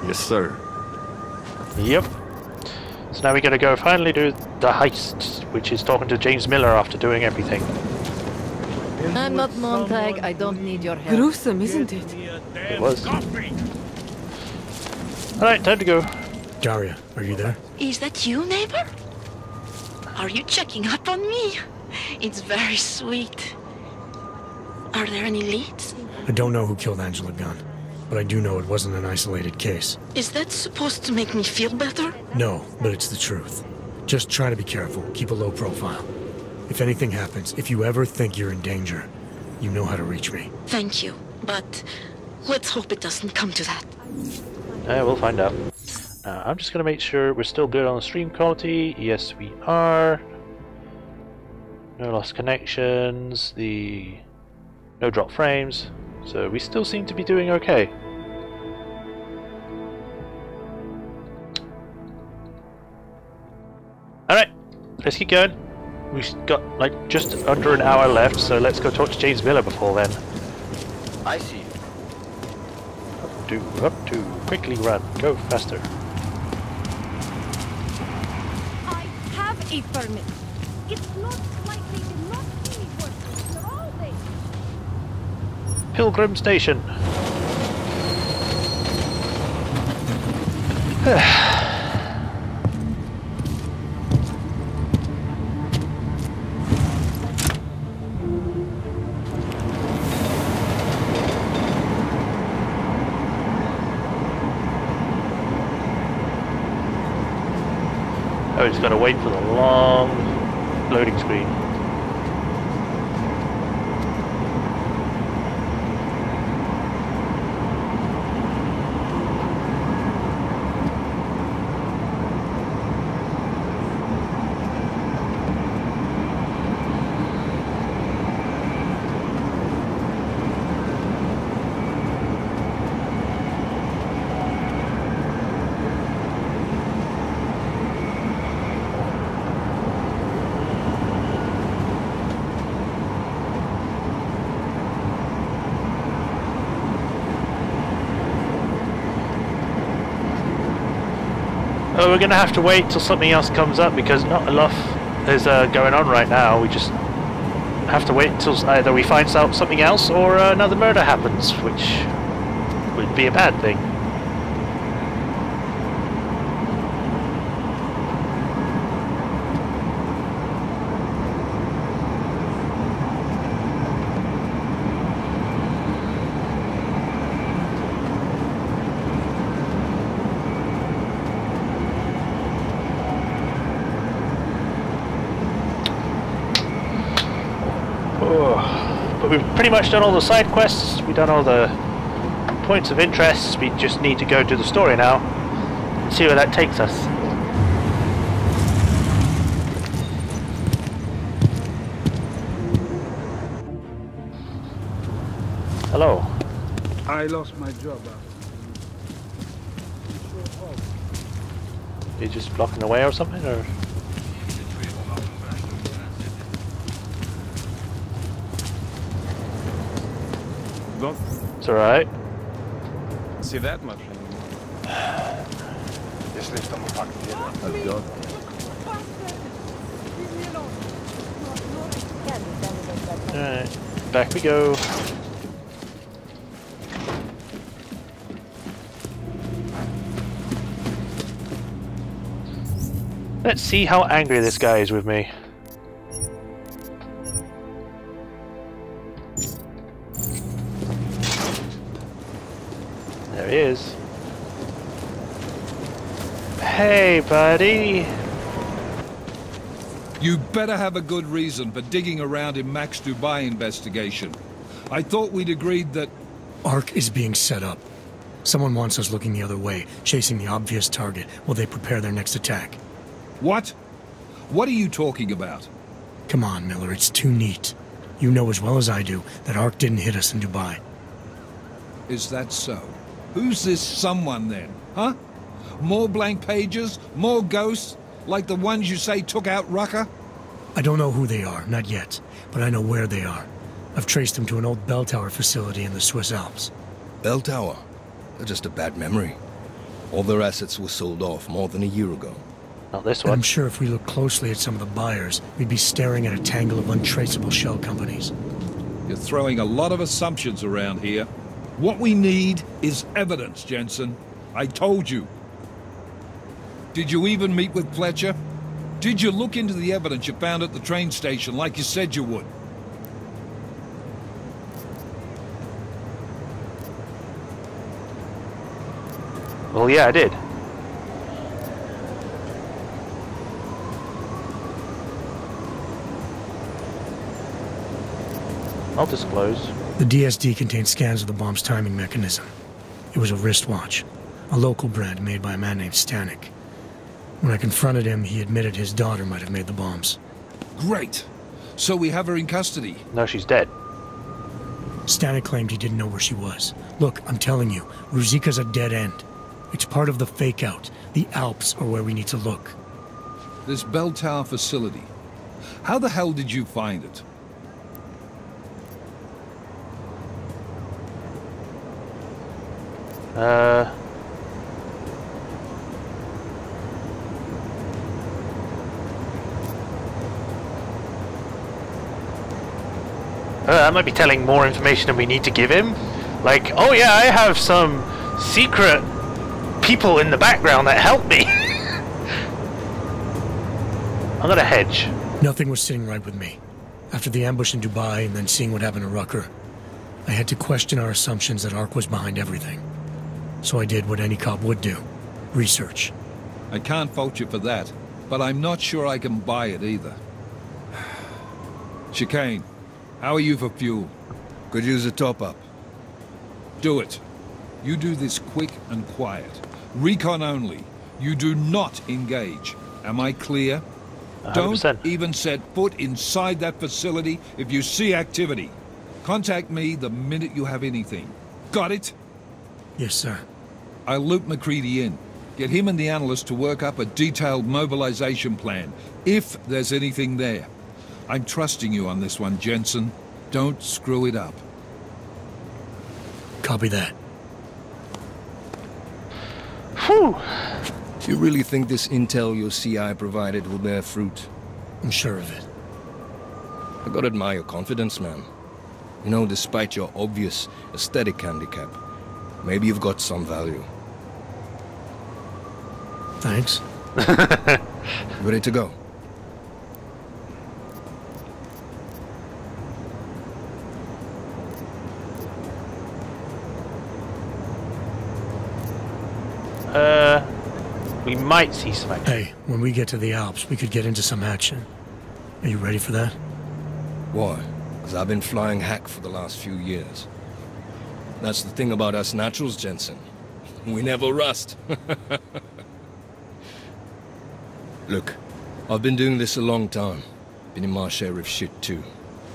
Yes, sir.
Yep. So now we gotta go finally do the heist, which is talking to James Miller after doing everything.
I'm not Montag, I don't need your help. Gruesome, isn't it?
It was. Alright, time to go.
Daria, are you there?
Is that you, neighbor? Are you checking up on me? It's very sweet. Are there any leads?
I don't know who killed Angela Gunn, but I do know it wasn't an isolated case.
Is that supposed to make me feel better?
No, but it's the truth. Just try to be careful, keep a low profile. If anything happens, if you ever think you're in danger, you know how to reach me.
Thank you, but let's hope it doesn't come to that.
We'll find out. I'm just gonna make sure we're still good on the stream quality. Yes, we are. No lost connections, no drop frames, so we still seem to be doing okay. Alright, let's keep going. We've got like just under an hour left, so let's go talk to James Miller before then.
I see.
Up to, quickly run, go faster.
I have a permit. It's not like they did not see me working. They're all there.
Pilgrim Station. Oh, just gotta wait for the long loading screen. Oh, we're gonna have to wait till something else comes up because not enough is going on right now. We just have to wait until either we find out something else or another murder happens, which would be a bad thing. But we've pretty much done all the side quests, we've done all the points of interest, we just need to go do the story now and see where that takes us. Hello.
I lost my job.
You just blocking the way or something, or? It's alright.
See that much anymore.
Alright, back we go. Let's see how angry this guy is with me. There he is. Hey, buddy.
You better have a good reason for digging around in Mac's Dubai investigation. I thought we'd agreed that...
ARC is being set up. Someone wants us looking the other way, chasing the obvious target while they prepare their next attack.
What? What are you talking about?
Come on, Miller, it's too neat. You know as well as I do that ARC didn't hit us in Dubai.
Is that so? Who's this someone then, huh? More blank pages? More ghosts? Like the ones you say took out Rucker?
I don't know who they are, not yet, but I know where they are. I've traced them to an old bell tower facility in the Swiss Alps.
Bell tower? They're just a bad memory. All their assets were sold off more than a year ago.
Not this one.
I'm sure if we look closely at some of the buyers, we'd be staring at a tangle of untraceable shell companies.
You're throwing a lot of assumptions around here. What we need is evidence, Jensen. I told you. Did you even meet with Fletcher? Did you look into the evidence you found at the train station like you said you would?
Well, yeah, I did. I'll disclose.
The DSD contained scans of the bomb's timing mechanism. It was a wristwatch, a local brand made by a man named Stanek. When I confronted him, he admitted his daughter might have made the bombs.
Great. So we have her in custody.
No, she's dead.
Stanek claimed he didn't know where she was. Look, I'm telling you, Ruzika's a dead end. It's part of the fake-out. The Alps are where we need to look.
This bell tower facility. How the hell did you find it?
That might be telling more information than we need to give him. Like, oh yeah, I have some secret people in the background that help me. I'm gonna hedge.
Nothing was sitting right with me. After the ambush in Dubai and then seeing what happened to Rucker, I had to question our assumptions that ARC was behind everything. So I did what any cop would do. Research.
I can't fault you for that, but I'm not sure I can buy it either. Chicane, how are you for fuel?
Could use a top-up.
Do it. You do this quick and quiet. Recon only. You do not engage. Am I clear?
100%.
Don't even set foot inside that facility if you see activity. Contact me the minute you have anything. Got it?
Yes, sir.
I'll loop McCready in. Get him and the analyst to work up a detailed mobilization plan, if there's anything there. I'm trusting you on this one, Jensen. Don't screw it up.
Copy that.
Whew. You really think this intel your CI provided will bear fruit?
I'm sure of it.
I gotta admire your confidence, man. You know, despite your obvious aesthetic handicap, maybe you've got some value.
Thanks.
Ready to go?
We might see some action.
Hey, when we get to the Alps, we could get into some action. Are you ready for that?
Why? Because I've been flying hack for the last few years. That's the thing about us naturals, Jensen. We never rust. Look, I've been doing this a long time. Been in my share of shit too.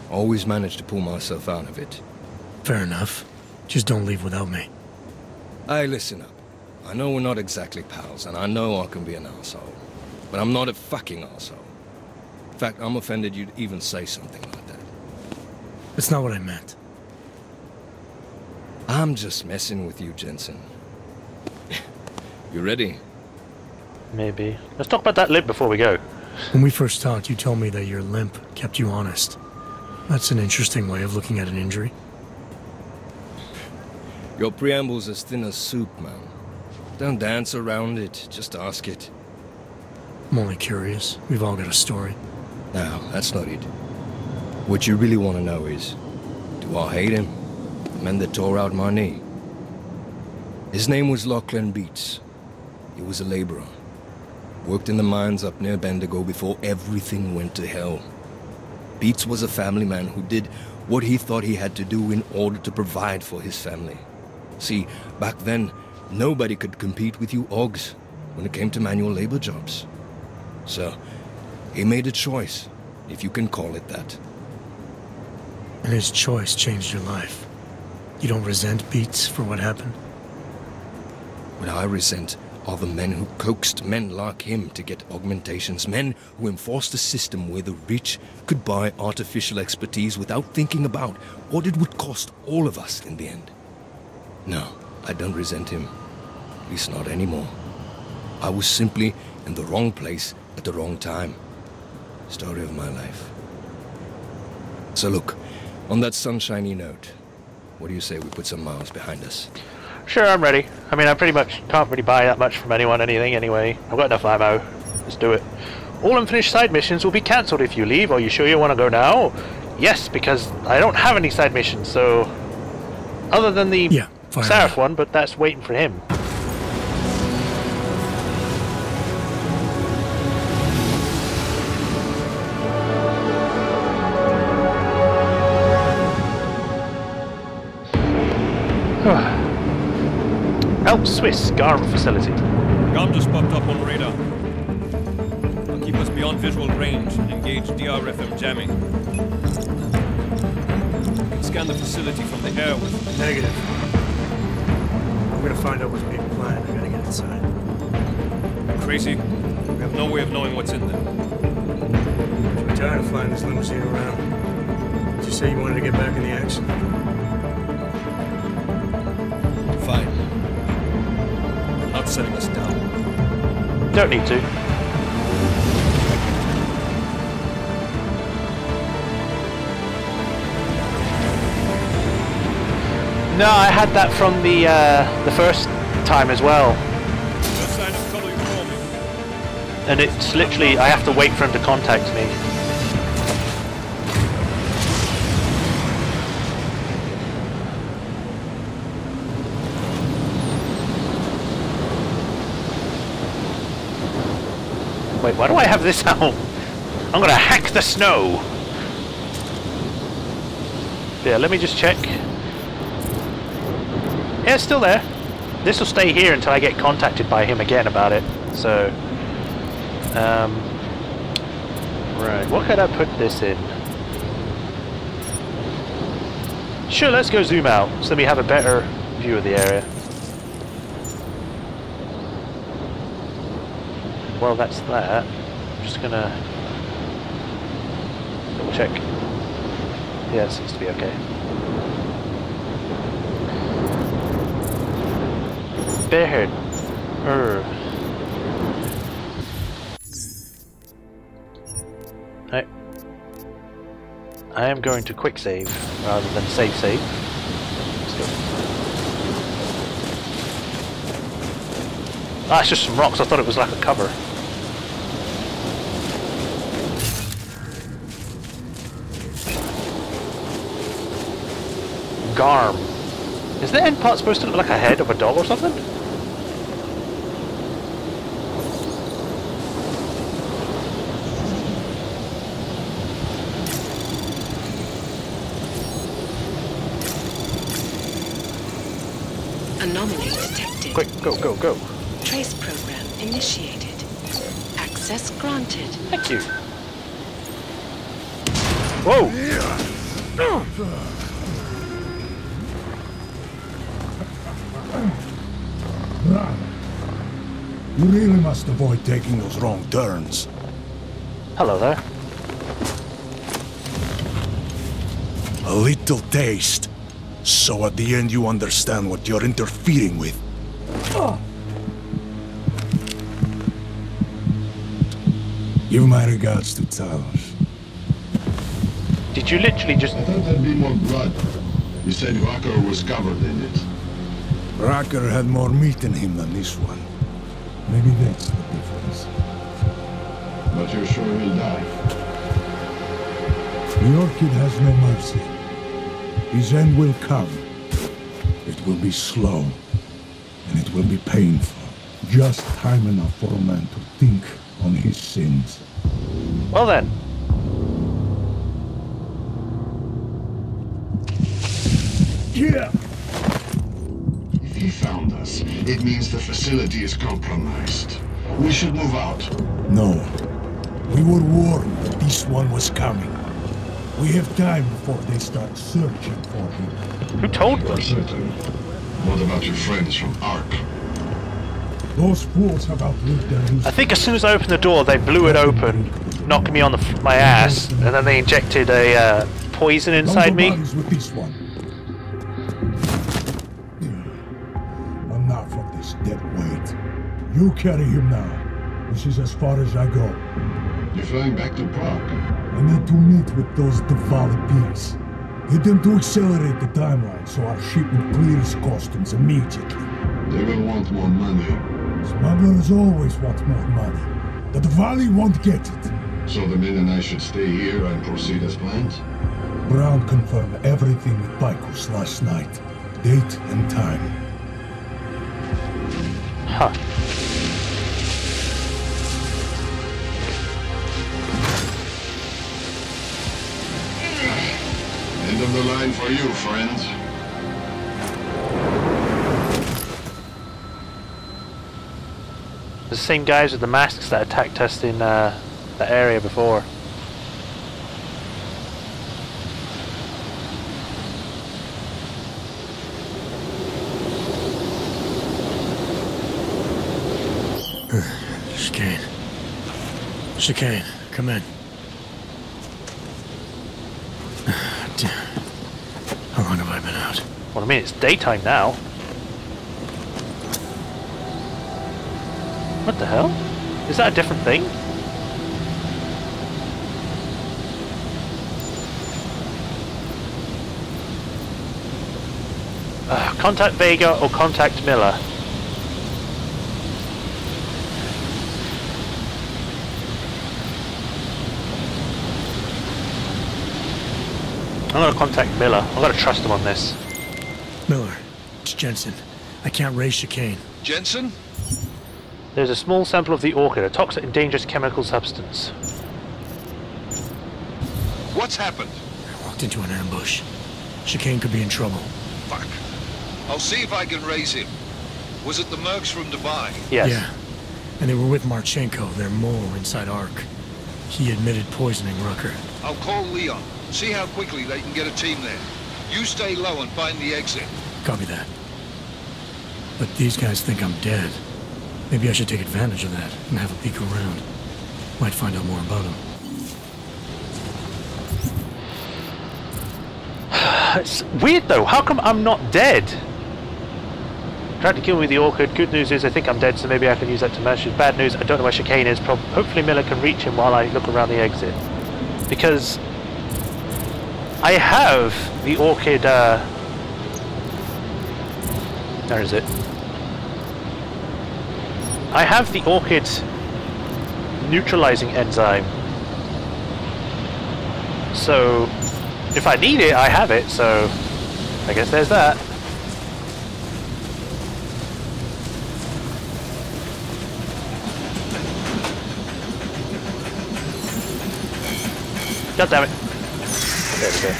Always managed to pull myself out of it.
Fair enough. Just don't leave without me.
Hey, listen up. I know we're not exactly pals, and I know I can be an asshole. But I'm not a fucking asshole. In fact, I'm offended you'd even say something like that.
That's not what I meant.
I'm just messing with you, Jensen. You ready?
Maybe. Let's talk about that limp before we go.
When we first talked, you told me that your limp kept you honest. That's an interesting way of looking at an injury.
Your preamble's as thin as soup, man. Don't dance around it, just ask it.
I'm only curious. We've all got a story.
No, that's not it. What you really want to know is, do I hate him? The man that tore out my knee. His name was Lachlan Beats. He was a laborer. Worked in the mines up near Bendigo before everything went to hell. Beats was a family man who did what he thought he had to do in order to provide for his family. See, back then, nobody could compete with you Ogs when it came to manual labor jobs. So, he made a choice, if you can call it that.
And his choice changed your life. You don't resent Beats for what happened?
What I resent are the men who coaxed men like him to get augmentations, men who enforced a system where the rich could buy artificial expertise without thinking about what it would cost all of us in the end. No, I don't resent him. At least not anymore. I was simply in the wrong place at the wrong time. Story of my life. So look, on that sunshiny note, what do you say we put some miles behind us?
Sure, I'm ready. I mean, I pretty much can't really buy that much from anyone anything anyway. I've got enough ammo. Let's do it. All unfinished side missions will be cancelled if you leave. Are you sure you want to go now? Yes, because I don't have any side missions, so... Other than the Seraph one, but that's waiting for him. Help Swiss GARM facility.
GARM just popped up on radar. I'll keep us beyond visual range and engage DRFM jamming. Scan the facility from the air with...
Negative. I'm gonna find out what's being planned. I gotta get inside.
Crazy? We have no way of knowing what's in there.
I'm tired of flying this limousine around. Did you say you wanted to get back in the action?
Fine. Not setting us down.
Don't need to. No, I had that from the first time as well. And it's literally, I have to wait for him to contact me. Wait, why do I have this out? I'm gonna hack the snow! Yeah, let me just check. Yeah, it's still there. This will stay here until I get contacted by him again about it. So, right, what could I put this in? Sure, let's go zoom out so we have a better view of the area. Well, that's that. I'm just gonna double check. Yeah, it seems to be okay. Bearhead. Right. I am going to quick save rather than save. Let's go. Ah, it's just some rocks. I thought it was like a cover. Garm. Is the end part supposed to look like a head of a dog or something?
Anomaly detected.
Quick, go, go, go.
Trace program initiated. Access granted.
Thank you. Whoa!
You really must avoid taking those wrong turns.
Hello there.
A little taste. So at the end you understand what you're interfering with. Give my regards to Talos.
Did you literally just...
I thought there'd be more blood. You said Rucker was covered in it.
Rucker had more meat in him than this one. Maybe that's the difference.
But you're sure he'll die?
The Orchid has no mercy. His end will come. It will be slow, and it will be painful. Just time enough for a man to think on his sins.
Well then.
Yeah.
If he found us, it means the facility is compromised. We should move out.
No. We were warned that this one was coming. We have time before they start searching for him.
Who told them?
Certain. What about your friends from Ark?
Those fools have outlived their use.
I think as soon as I opened the door, they blew it open, knocking me on my ass, and then they injected a poison inside me.
With this one. Enough of this dead weight. You carry him now. This is as far as I go.
You're flying back to Prague?
I need to meet with those devoured pigs. Get them to accelerate the timeline so our shipment clears customs immediately.
They will want more money.
Smugglers always want more money. The Valley won't get it.
So the men and I should stay here and proceed as planned?
Brown confirmed everything with Picus last night. Date and time.
Huh.
End of the line for you, friend.
The same guys with the masks that attacked us in the area before.
Chicane. Chicane, come in. How long have I been out?
Well, I mean, it's daytime now. What the hell? Is that a different thing? Contact Vega or contact Miller. I'm gonna contact Miller. I'm gonna trust him on this.
Miller, it's Jensen. I can't raise Chicane.
Jensen?
There's a small sample of the orchid, a toxic and dangerous chemical substance.
What's happened?
I walked into an ambush. Chicane could be in trouble.
Fuck. I'll see if I can raise him. Was it the mercs from Dubai?
Yes.
Yeah. And they were with Marchenko, their mole inside Ark. He admitted poisoning Rucker.
I'll call Leon. See how quickly they can get a team there. You stay low and find the exit.
Copy that. But these guys think I'm dead. Maybe I should take advantage of that and have a peek around. Might find out more about him.
It's weird though, how come I'm not dead? Tried to kill me with the orchid. Good news is I think I'm dead, so maybe I can use that to match. Bad news, I don't know where Chicane is. Hopefully Miller can reach him while I look around the exit. Because I have the orchid, where is it? I have the orchid neutralizing enzyme. So if I need it, I have it, so I guess there's that. God damn it. There we go.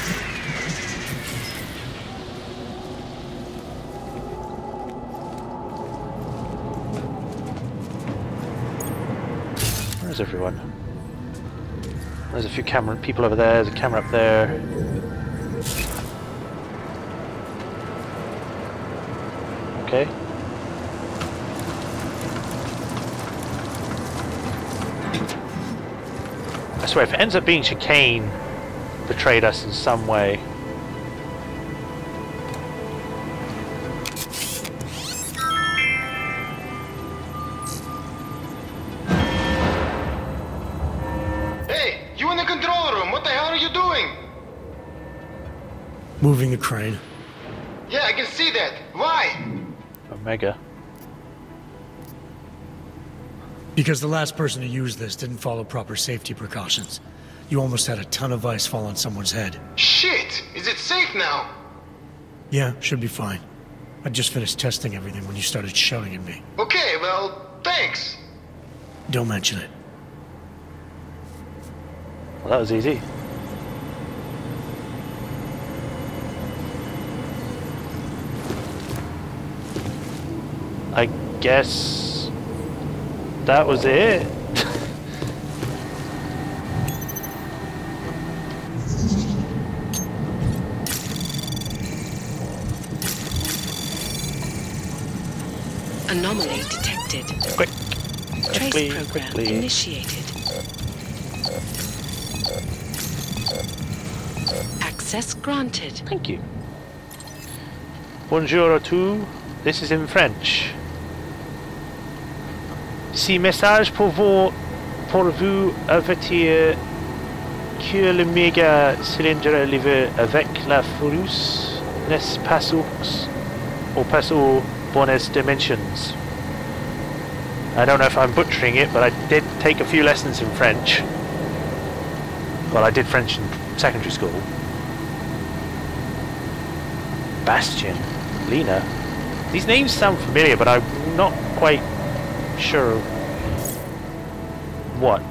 Where's everyone? There's a few people over there, there's a camera up there. Okay. I swear, if it ends up being Chicane betrayed us in some way.
Hey, you in the control room, what the hell are you doing?
Moving the crane.
Yeah, I can see that. Why?
Omega.
Because the last person to use this didn't follow proper safety precautions. You almost had a ton of ice fall on someone's head.
Shit! Is it safe now?
Yeah, should be fine. I just finished testing everything when you started shouting at me.
Okay, well, thanks.
Don't mention it.
Well, that was easy. I guess that was it.
Anomaly detected.
Quick.
Trace program initiated. Access granted.
Thank you. Bonjour à tous. This is in French. Si message pour vous avertir que le méga cylindre livré avec la force n'est pas aux bonnes dimensions. I don't know if I'm butchering it, but I did take a few lessons in French. Well, I did French in secondary school. Bastion, Lena. These names sound familiar, but I'm not quite sure what.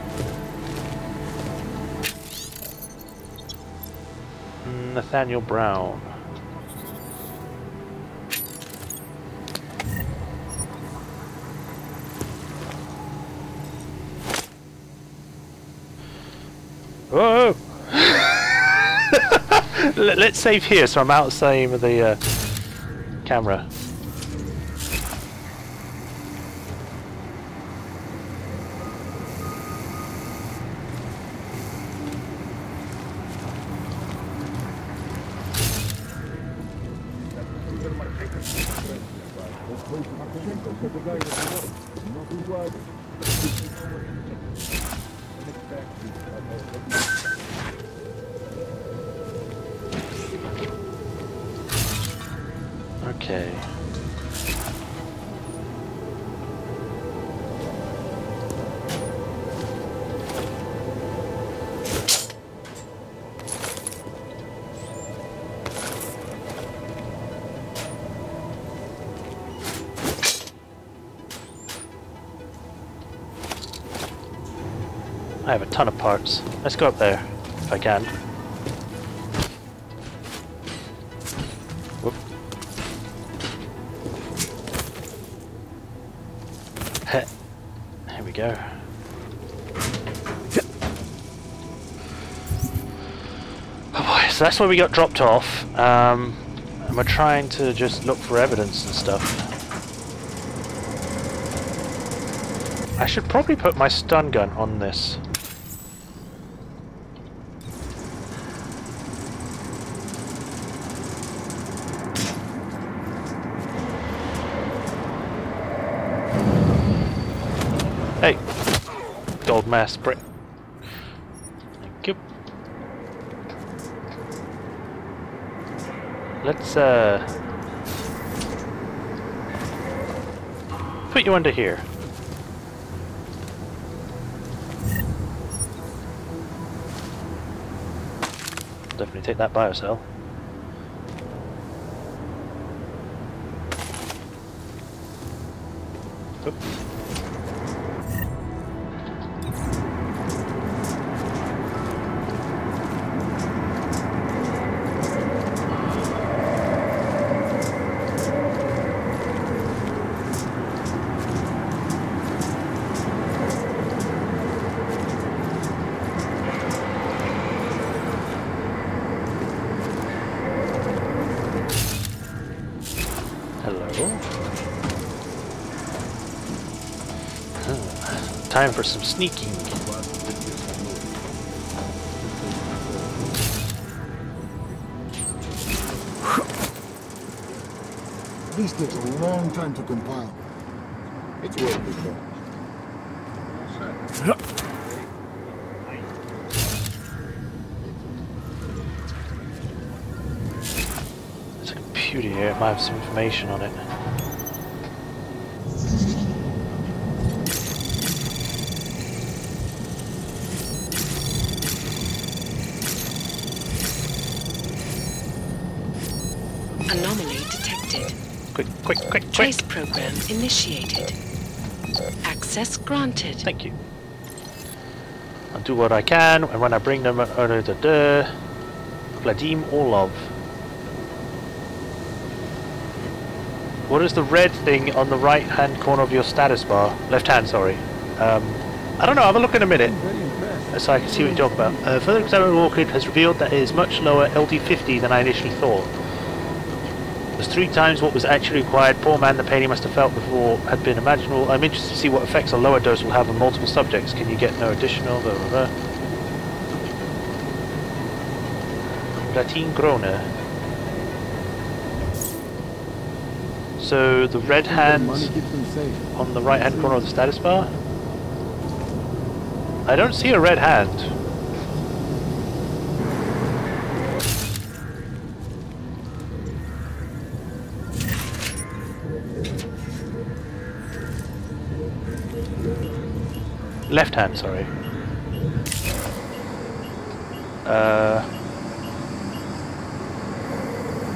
Nathaniel Brown. Whoa! Let's save here so I'm outside of the camera. Okay. I have a ton of parts. Let's go up there, if I can. Whoop. Here we go. Oh boy, so that's where we got dropped off. And we're trying to just look for evidence and stuff. I should probably put my stun gun on this. Hey, gold mask brick. Thank you. Let's put you under here. Definitely take that biocell. Oop. Hello. Time for some sneaking.
This takes a long time to compile. It's worth it though.
There's a computer here, it might have some information on it.
Anomaly detected.
Quick.
Trace program initiated. Access granted.
Thank you. I'll do what I can, and when I bring them Vladim Orlov. What is the red thing on the right hand corner of your status bar? Left hand, sorry. I don't know, have a look in a minute. So I can see what you talk about. Further examination of Orchid has revealed that it is much lower LD50 than I initially thought. It was 3 times what was actually required. Poor man, the pain he must have felt before had been imaginable. I'm interested to see what effects a lower dose will have on multiple subjects. Can you get no additional... blah, blah, blah. Platin Grona. So the red hand on the right hand corner of the status bar? I don't see a red hand. Left hand, sorry.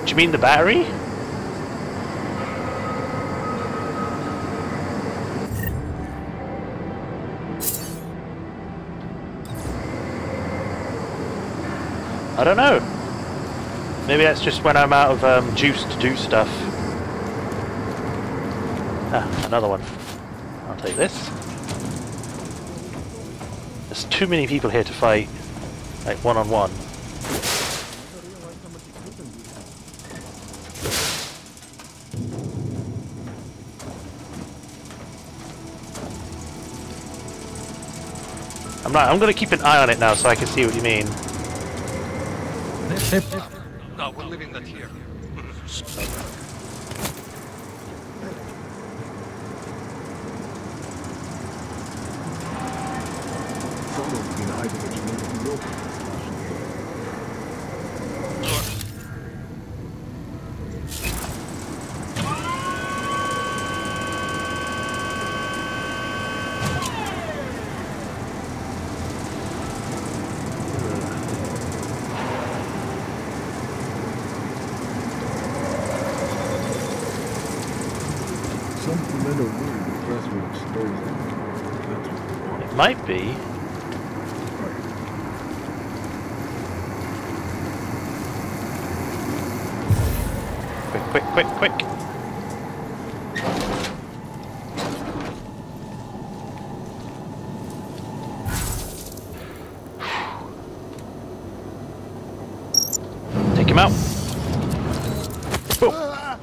Do you mean the battery? I don't know. Maybe that's just when I'm out of juice to do stuff. Ah, another one. I'll take this. There's too many people here to fight, like one-on-one. I'm gonna keep an eye on it now so I can see what you mean.
No, we're leaving that here.
Someone's been hiding a genetic milk.
It might be. Quick. Take him out. Oh.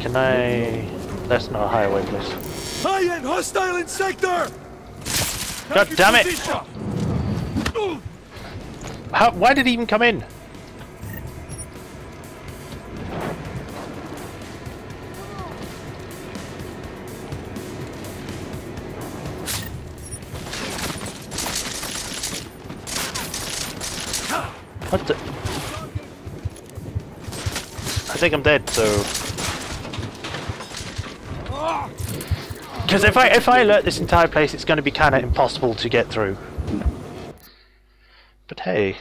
Can I... That's not a highway, please.
High-end hostile in sector!
God damn it! How? Why did he even come in? What the? I think I'm dead, so... Because if I alert this entire place, it's going to be kind of impossible to get through. But hey,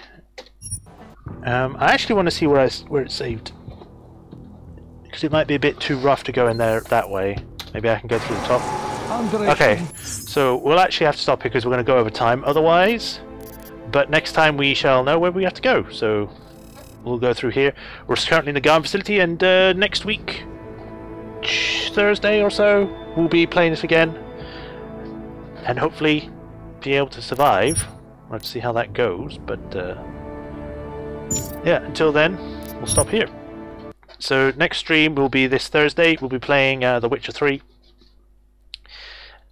I actually want to see where it's saved, because it might be a bit too rough to go in there that way. Maybe I can go through the top. Okay, so we'll actually have to stop here because we're going to go over time otherwise. But next time we shall know where we have to go. So we'll go through here. We're currently in the garden facility, and next week, Thursday or so, we'll be playing this again. And hopefully be able to survive. We'll have to see how that goes, but yeah, until then, we'll stop here. So next stream will be this Thursday. We'll be playing The Witcher 3.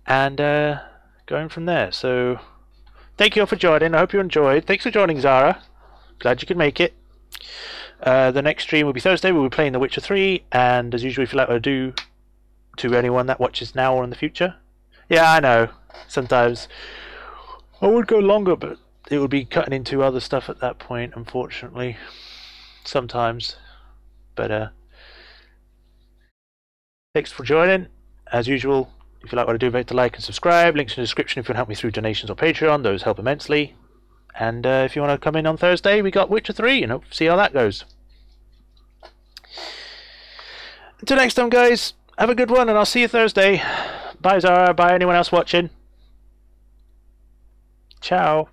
And going from there. So thank you all for joining. I hope you enjoyed. Thanks for joining, Zara. Glad you could make it. The next stream will be Thursday. We'll be playing The Witcher 3. And as usual, if you'd like to do to anyone that watches now or in the future. Yeah, I know. Sometimes I would go longer, but it would be cutting into other stuff at that point, unfortunately. Sometimes. But thanks for joining. As usual, if you like what I do, vote to like and subscribe. Links in the description if you want to help me through donations or Patreon. Those help immensely. And if you want to come in on Thursday, we got Witcher 3, and see how that goes. Until next time, guys, have a good one, and I'll see you Thursday. Bye, Zara. Bye, anyone else watching. Ciao.